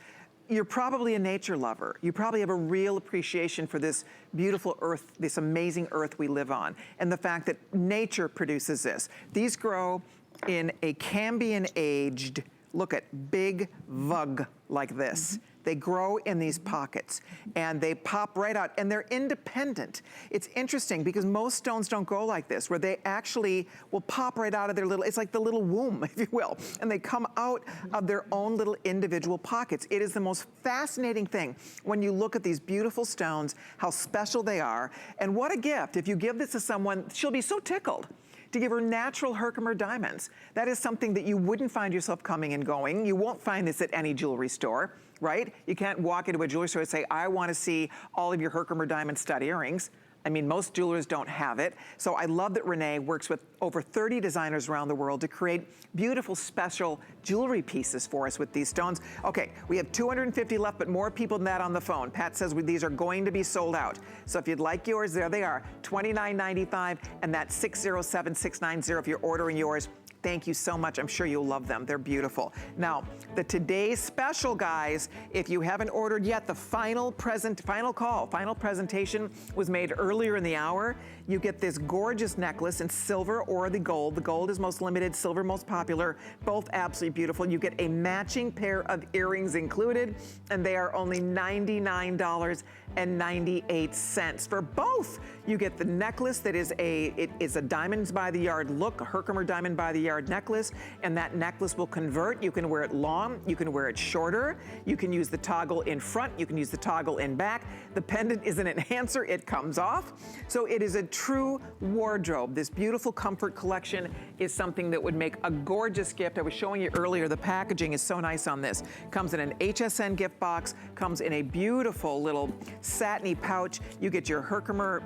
you're probably a nature lover. You probably have a real appreciation for this beautiful earth, this amazing earth we live on, and the fact that nature produces this. These grow in a Cambion-aged look at big vug like this. They grow in these pockets and they pop right out and they're independent. It's interesting because most stones don't grow like this, where they actually will pop right out of their little, it's like the little womb, if you will, and they come out of their own little individual pockets. It is the most fascinating thing when you look at these beautiful stones, how special they are, and what a gift. If you give this to someone, she'll be so tickled to give her natural Herkimer diamonds. That is something that you wouldn't find yourself coming and going. You won't find this at any jewelry store, right? You can't walk into a jewelry store and say, I want to see all of your Herkimer diamond stud earrings. I mean, most jewelers don't have it. So I love that Renee works with over 30 designers around the world to create beautiful, special jewelry pieces for us with these stones. Okay, we have 250 left, but more people than that on the phone. Pat says these are going to be sold out. So if you'd like yours, there they are, $29.95, and that's 607690 if you're ordering yours. Thank you so much. I'm sure you'll love them. They're beautiful. Now, the today's special, guys, if you haven't ordered yet, the final presentation was made earlier in the hour. You get this gorgeous necklace in silver or the gold. The gold is most limited, silver most popular, both absolutely beautiful. You get a matching pair of earrings included, and they are only $99.98 for both. You get the necklace that is it is a diamonds by the yard look, a Herkimer diamond by the yard necklace, and that necklace will convert. You can wear it long, you can wear it shorter, you can use the toggle in front, you can use the toggle in back. The pendant is an enhancer, it comes off. So it is a true wardrobe. This beautiful comfort collection is something that would make a gorgeous gift. I was showing you earlier, the packaging is so nice on this. Comes in an HSN gift box, comes in a beautiful little satiny pouch. You get your Herkimer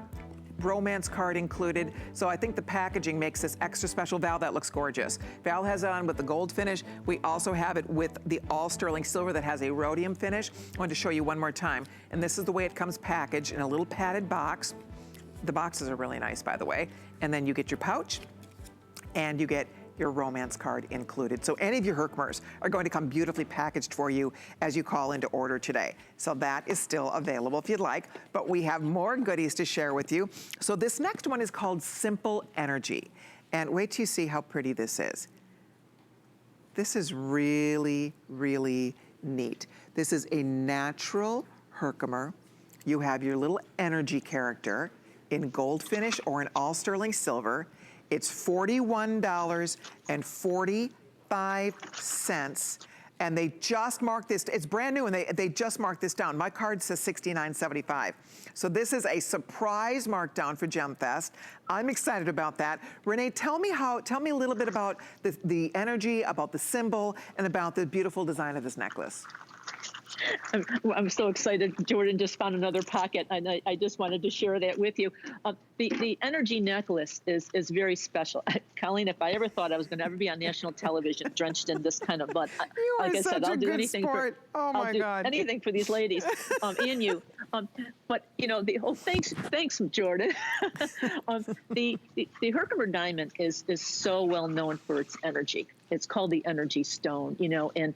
romance card included. So I think the packaging makes this extra special. Val, that looks gorgeous. Val has it on with the gold finish. We also have it with the all sterling silver that has a rhodium finish. I wanted to show you one more time. And this is the way it comes packaged in a little padded box. The boxes are really nice, by the way. And then you get your pouch and you get your romance card included. So any of your Herkimers are going to come beautifully packaged for you as you call into order today. So that is still available if you'd like, but we have more goodies to share with you. So this next one is called Simple Energy. And wait till you see how pretty this is. This is really, really neat. This is a natural Herkimer. You have your little energy character in gold finish or in all sterling silver. It's $41.45, and they just marked this, it's brand new, and they just marked this down. My card says $69.75. So this is a surprise markdown for GemFest. I'm excited about that. Renee, tell me a little bit about the energy, about the symbol, and about the beautiful design of this necklace. I'm so excited. Jordan just found another pocket, and I just wanted to share that with you. The energy necklace is very special. Colleen, if I ever thought I was going to ever be on national televiation drenched in this kind of mud, like I said, I'll do anything for anything for these ladies and you. But you know, the whole thanks, Jordan. The Herkimer diamond is so well known for its energy. It's called the energy stone, you know, and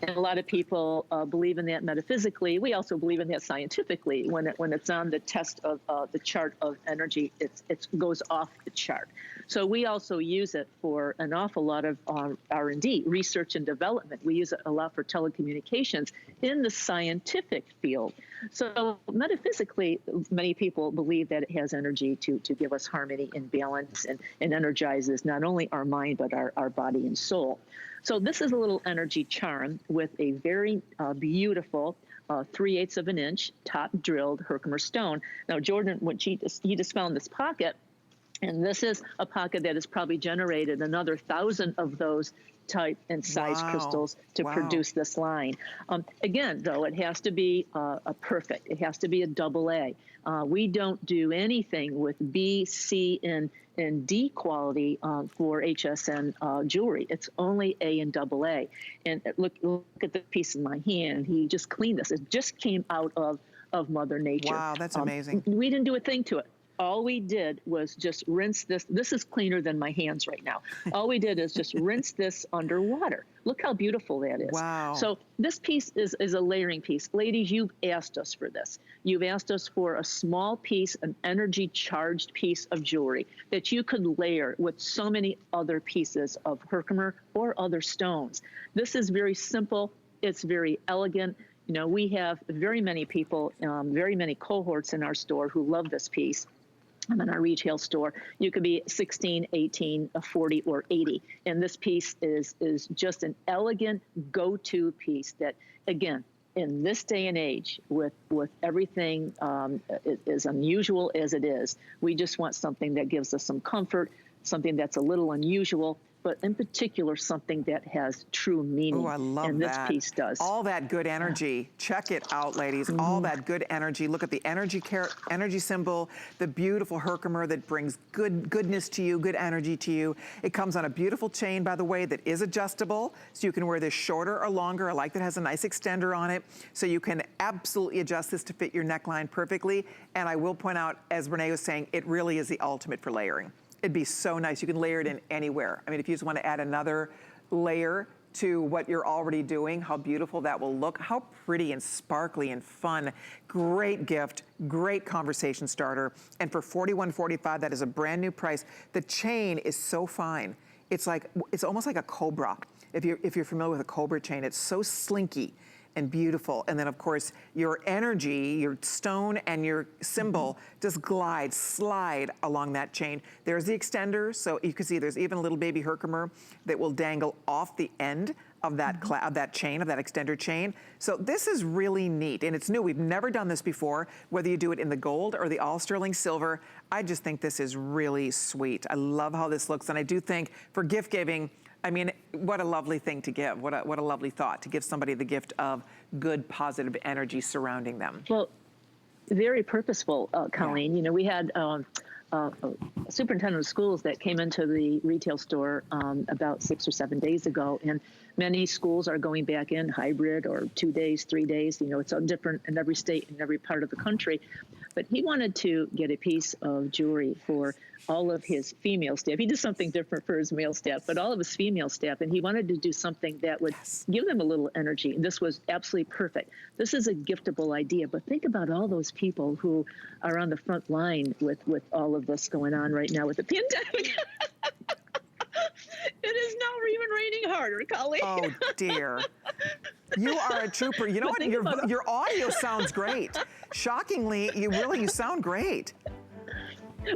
a lot of people believe in that metaphysically. We also believe in that scientifically. When it's on the test of the chart of energy, it goes off the chart. So we also use it for an awful lot of R&D, research and development. We use it a lot for telecommunications in the scientific field. So metaphysically, many people believe that it has energy to give us harmony and balance and energizes not only our mind, but our body and soul. So this is a little energy charm with a very beautiful 3/8 of an inch top drilled Herkimer stone. Now, Jordan, he just found this pocket, and this is a pocket that has probably generated another 1,000 of those type and size crystals to produce this line. Again, though, it has to be a perfect. It has to be a AA. We don't do anything with B, C, and D quality for HSN jewelry. It's only A and AA. And look at the piece in my hand. He just cleaned this. It just came out of Mother Nature. Wow, that's amazing. We didn't do a thing to it. all we did was just rinse this. This is cleaner than my hands right now. All we did is just rinse this underwater. Look how beautiful that is. Wow. So this piece is a layering piece. Ladies, you've asked us for this. You've asked us for a small piece, an energy charged piece of jewelry that you could layer with so many other pieces of Herkimer or other stones. This is very simple. It's very elegant. You know, we have very many people, very many cohorts in our store who love this piece. In our retail store, you could be 16, 18, 40, or 80. And this piece is just an elegant go-to piece that, again, in this day and age, with everything as unusual as it is, we just want something that gives us some comfort, something that's a little unusual, but in particular, something that has true meaning. Oh, I love that. And this piece does. All that good energy. Check it out, ladies. All that good energy. Look at the energy symbol, the beautiful Herkimer that brings goodness to you, good energy to you. It comes on a beautiful chain, by the way, that is adjustable, so you can wear this shorter or longer. I like that it has a nice extender on it, so you can absolutely adjust this to fit your neckline perfectly. And I will point out, as Renee was saying, it really is the ultimate for layering. It'd be so nice. You can layer it in anywhere. I mean, if you just want to add another layer to what you're already doing, how beautiful that will look, how pretty and sparkly and fun. Great gift, great conversation starter. And for $41.45, that is a brand new price. The chain is so fine. It's almost like a cobra. If you're familiar with a cobra chain, it's so slinky and beautiful. And then of course, your energy, your stone and your symbol just slide along that chain. There's the extender, so you can see there's even a little baby Herkimer that will dangle off the end of that chain, of that extender chain. So this is really neat, and it's new. We've never done this before, whether you do it in the gold or the all sterling silver. I just think this is really sweet. I love how this looks, and I do think for gift giving, I mean, what a lovely thing to give. What a lovely thought to give somebody the gift of good, positive energy surrounding them. Well, very purposeful, Colleen. You know, we had a superintendent of schools that came into the retail store about 6 or 7 days ago, and many schools are going back in hybrid or 2 days, 3 days. You know, it's all different in every state and every part of the country. But he wanted to get a piece of jewelry for all of his female staff. He did something different for his male staff, but all of his female staff, and he wanted to do something that would give them a little energy. And this was absolutely perfect. This is a giftable idea, but think about all those people who are on the front line with all of this going on right now with the pandemic. It is now even raining harder, Colleen. Oh dear. You are a trooper. You know what? Your audio sounds great. Shockingly, you sound great.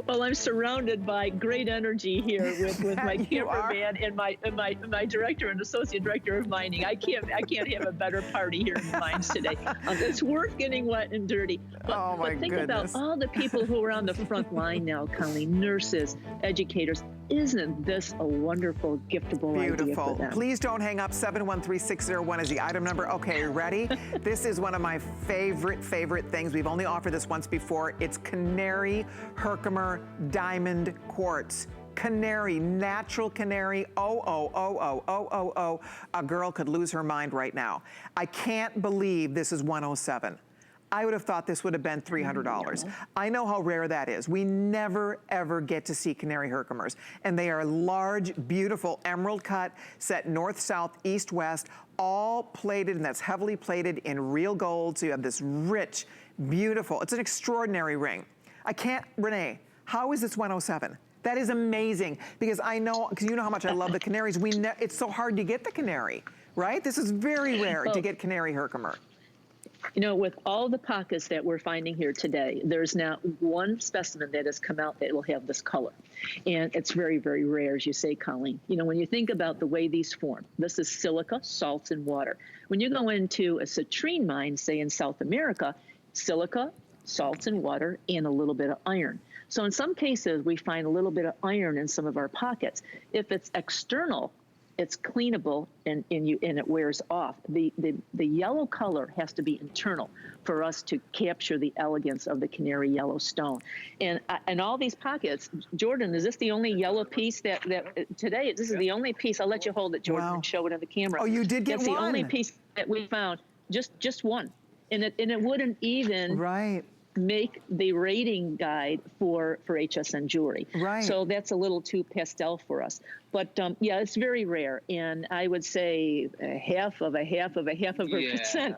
Well, I'm surrounded by great energy here with my cameraman and my director and associate director of mining. I can't have a better party here in the mines today. It's worth getting wet and dirty. But think about all the people who are on the front line now, Colleen, nurses, educators. Isn't this a wonderful, giftable idea for them? Please don't hang up. 713601 is the item number. Okay, ready? This is one of my favorite things. We've only offered this once before. It's Canary Herkimer Diamond Quartz. Canary, natural canary, oh. A girl could lose her mind right now. I can't believe this is $107. I would have thought this would have been $300. I know how rare that is. We never, ever get to see Canary Herkimers. And they are large, beautiful emerald cut, set north, south, east, west, all plated, and that's heavily plated in real gold. So you have this rich, beautiful, it's an extraordinary ring. Renee, how is this 107? That is amazing, because I know, because you know how much I love the canaries. It's so hard to get the canary, right? This is very rare to get Canary Herkimer. You know, with all the pockets that we're finding here today, there's now one specimen that has come out that will have this color. And it's very, very rare, as you say, Colleen. You know, when you think about the way these form, this is silica, salts, and water. When you go into a citrine mine, say in South America, silica, salts, and water, and a little bit of iron. So in some cases, we find a little bit of iron in some of our pockets. If it's external, it's cleanable and it wears off. The yellow color has to be internal for us to capture the elegance of the canary yellow stone. And all these pockets, Jordan, is this the only yellow piece that today? This is the only piece. I'll let you hold it, Jordan, and show it on the camera. Oh, you did get one. That's the only piece that we found. Just one, and it wouldn't even. Right. make the rating guide for HSN jewelry. Right. So that's a little too pastel for us. But yeah, it's very rare. And I would say a half of a percent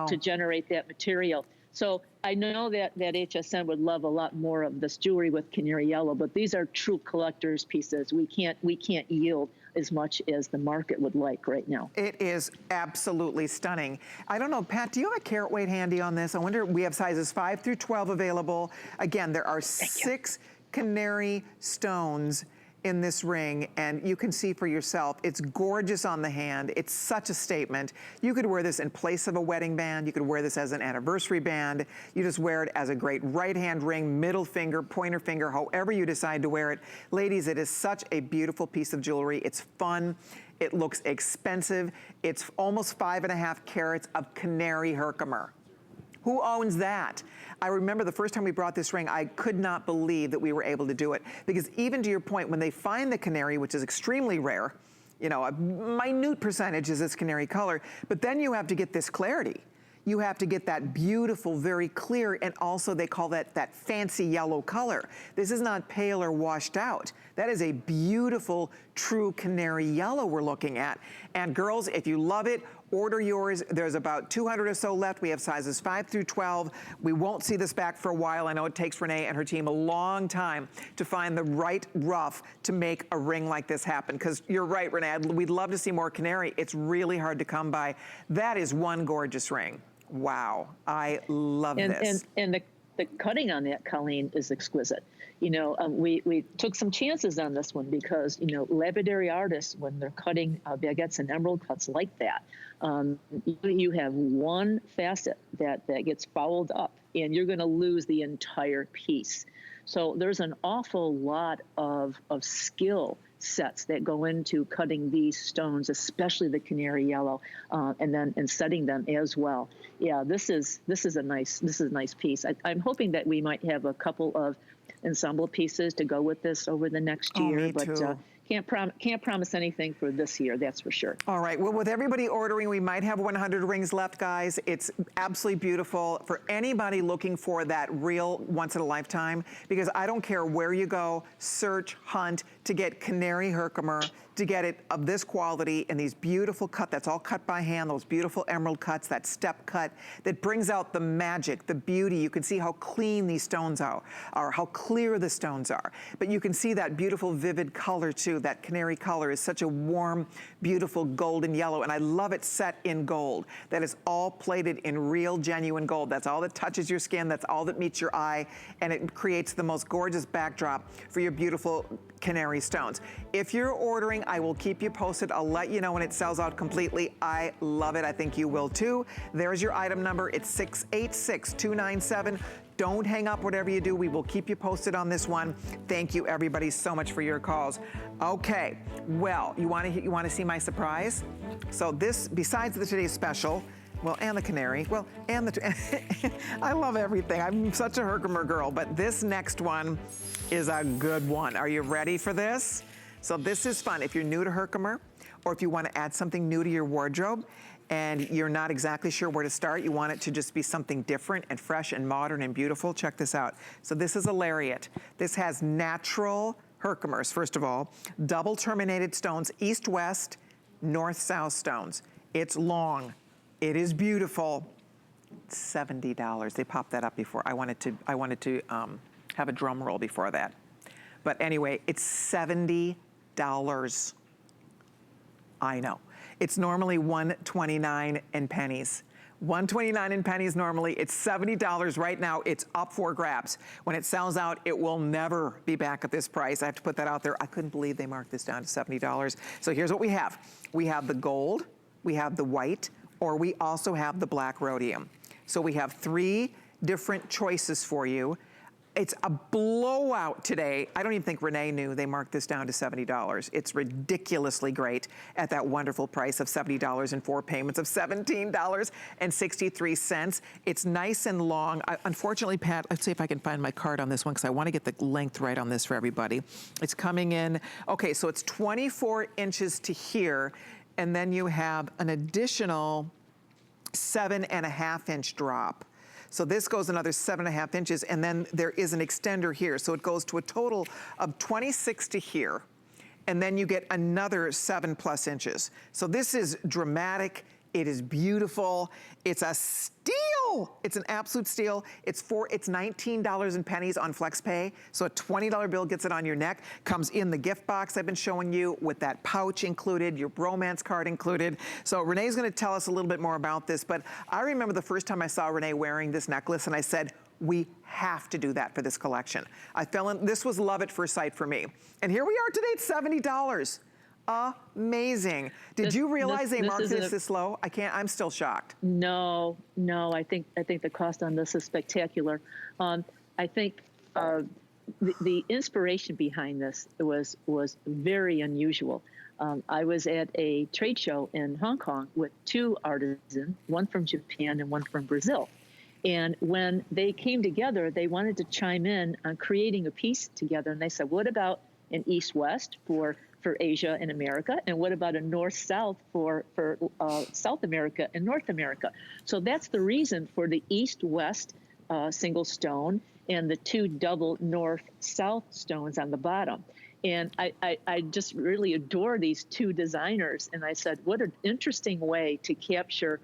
to generate that material. So I know that HSN would love a lot more of this jewelry with canary yellow, but these are true collector's pieces. We can't yield as much as the market would like right now. It is absolutely stunning. I don't know, Pat, do you have a carat weight handy on this? I wonder, we have sizes 5 through 12 available. Again, there are 6 canary stones in this ring, and you can see for yourself, it's gorgeous on the hand. It's such a statement. You could wear this in place of a wedding band. You could wear this as an anniversary band. You just wear it as a great right hand ring, middle finger, pointer finger, however you decide to wear it. Ladies, it is such a beautiful piece of jewelry. It's fun. It looks expensive. It's almost 5.5 carats of Canary Herkimer. Who owns that? I remember the first time we brought this ring, I could not believe that we were able to do it. Because even to your point, when they find the canary, which is extremely rare, you know, a minute percentage is this canary color, but then you have to get this clarity. You have to get that beautiful, very clear, and also they call that fancy yellow color. This is not pale or washed out. That is a beautiful, true canary yellow we're looking at. And girls, if you love it, order yours. There's about 200 or so left. We have sizes 5 through 12. We won't see this back for a while. I know it takes Renee and her team a long time to find the right rough to make a ring like this happen. Because you're right, Renee, we'd love to see more canary. It's really hard to come by. That is one gorgeous ring. Wow, I love this. And the cutting on that, Colleen, is exquisite. You know, we took some chances on this one because, you know, Labradorite artists, when they're cutting baguettes and emerald cuts like that, you have one facet that gets fouled up and you're going to lose the entire piece. So there's an awful lot of skill sets that go into cutting these stones, especially the canary yellow, and setting them as well. Yeah, this is a nice piece. I'm hoping that we might have a couple of ensemble pieces to go with this over the next year. Me too. Can't promise anything for this year, that's for sure. All right, well, with everybody ordering, we might have 100 rings left, guys. It's absolutely beautiful for anybody looking for that real once in a lifetime, because I don't care where you go, search, hunt, to get Canary Herkimer, to get it of this quality and these beautiful cut, that's all cut by hand, those beautiful emerald cuts, that step cut, that brings out the magic, the beauty. You can see how clean these stones are, or how clear the stones are. But you can see that beautiful, vivid color too. That canary color is such a warm, beautiful golden yellow, and I love it set in gold. That is all plated in real, genuine gold. That's all that touches your skin, that's all that meets your eye, and it creates the most gorgeous backdrop for your beautiful canary stones. If you're ordering, I will keep you posted. I'll let you know when it sells out completely. I love it. I think you will too. There's your item number. It's 686297. Don't hang up whatever you do. We will keep you posted on this one. Thank you everybody so much for your calls. Okay, well, you want to see my surprise? So this, besides the today's special, well, and the canary, well, and the, I love everything. I'm such a Herkimer girl, but this next one is a good one. Are you ready for this? So this is fun. If you're new to Herkimer, or if you want to add something new to your wardrobe, and you're not exactly sure where to start, you want it to just be something different and fresh and modern and beautiful, check this out. So this is a lariat. This has natural Herkimers, first of all, double terminated stones, east-west, north-south stones. It's long. It is beautiful. $70. They popped that up before. I wanted to have a drum roll before that. But anyway, it's $70. I know. It's normally $129 and pennies. $129 and pennies normally. It's $70 right now. It's up for grabs. When it sells out, it will never be back at this price. I have to put that out there. I couldn't believe they marked this down to $70. So here's what we have. We have the gold, we have the white, or we also have the black rhodium. So we have 3 different choices for you. It's a blowout today. I don't even think Renee knew they marked this down to $70. It's ridiculously great at that wonderful price of $70 and 4 payments of $17.63. It's nice and long. Unfortunately, Pat, let's see if I can find my card on this one because I want to get the length right on this for everybody. It's coming in, okay, so it's 24 inches to here, and then you have an additional 7.5-inch drop. So this goes another 7.5 inches, and then there is an extender here. So it goes to a total of 26 to here. And then you get another 7+ inches. So this is dramatic. It is beautiful. It's a steal. It's an absolute steal. It's $19 and pennies on FlexPay. So a $20 bill gets it on your neck. Comes in the gift box I've been showing you with that pouch included, your bromance card included. So Renee's gonna tell us a little bit more about this, but I remember the first time I saw Renee wearing this necklace and I said, we have to do that for this collection. I fell in, this was love at first sight for me. And here we are today at $70. Amazing. Did you realize they marked this low? I'm still shocked. No, I think the cost on this is spectacular. I think the inspiration behind this was very unusual. I was at a trade show in Hong Kong with two artisans, one from Japan and one from Brazil. And when they came together, they wanted to chime in on creating a piece together. And they said, what about an east-west for Asia and America? And what about a north-south for South America and North America? So that's the reason for the east-west single stone and the two double north-south stones on the bottom. And I just really adore these two designers. And I said, what an interesting way to capture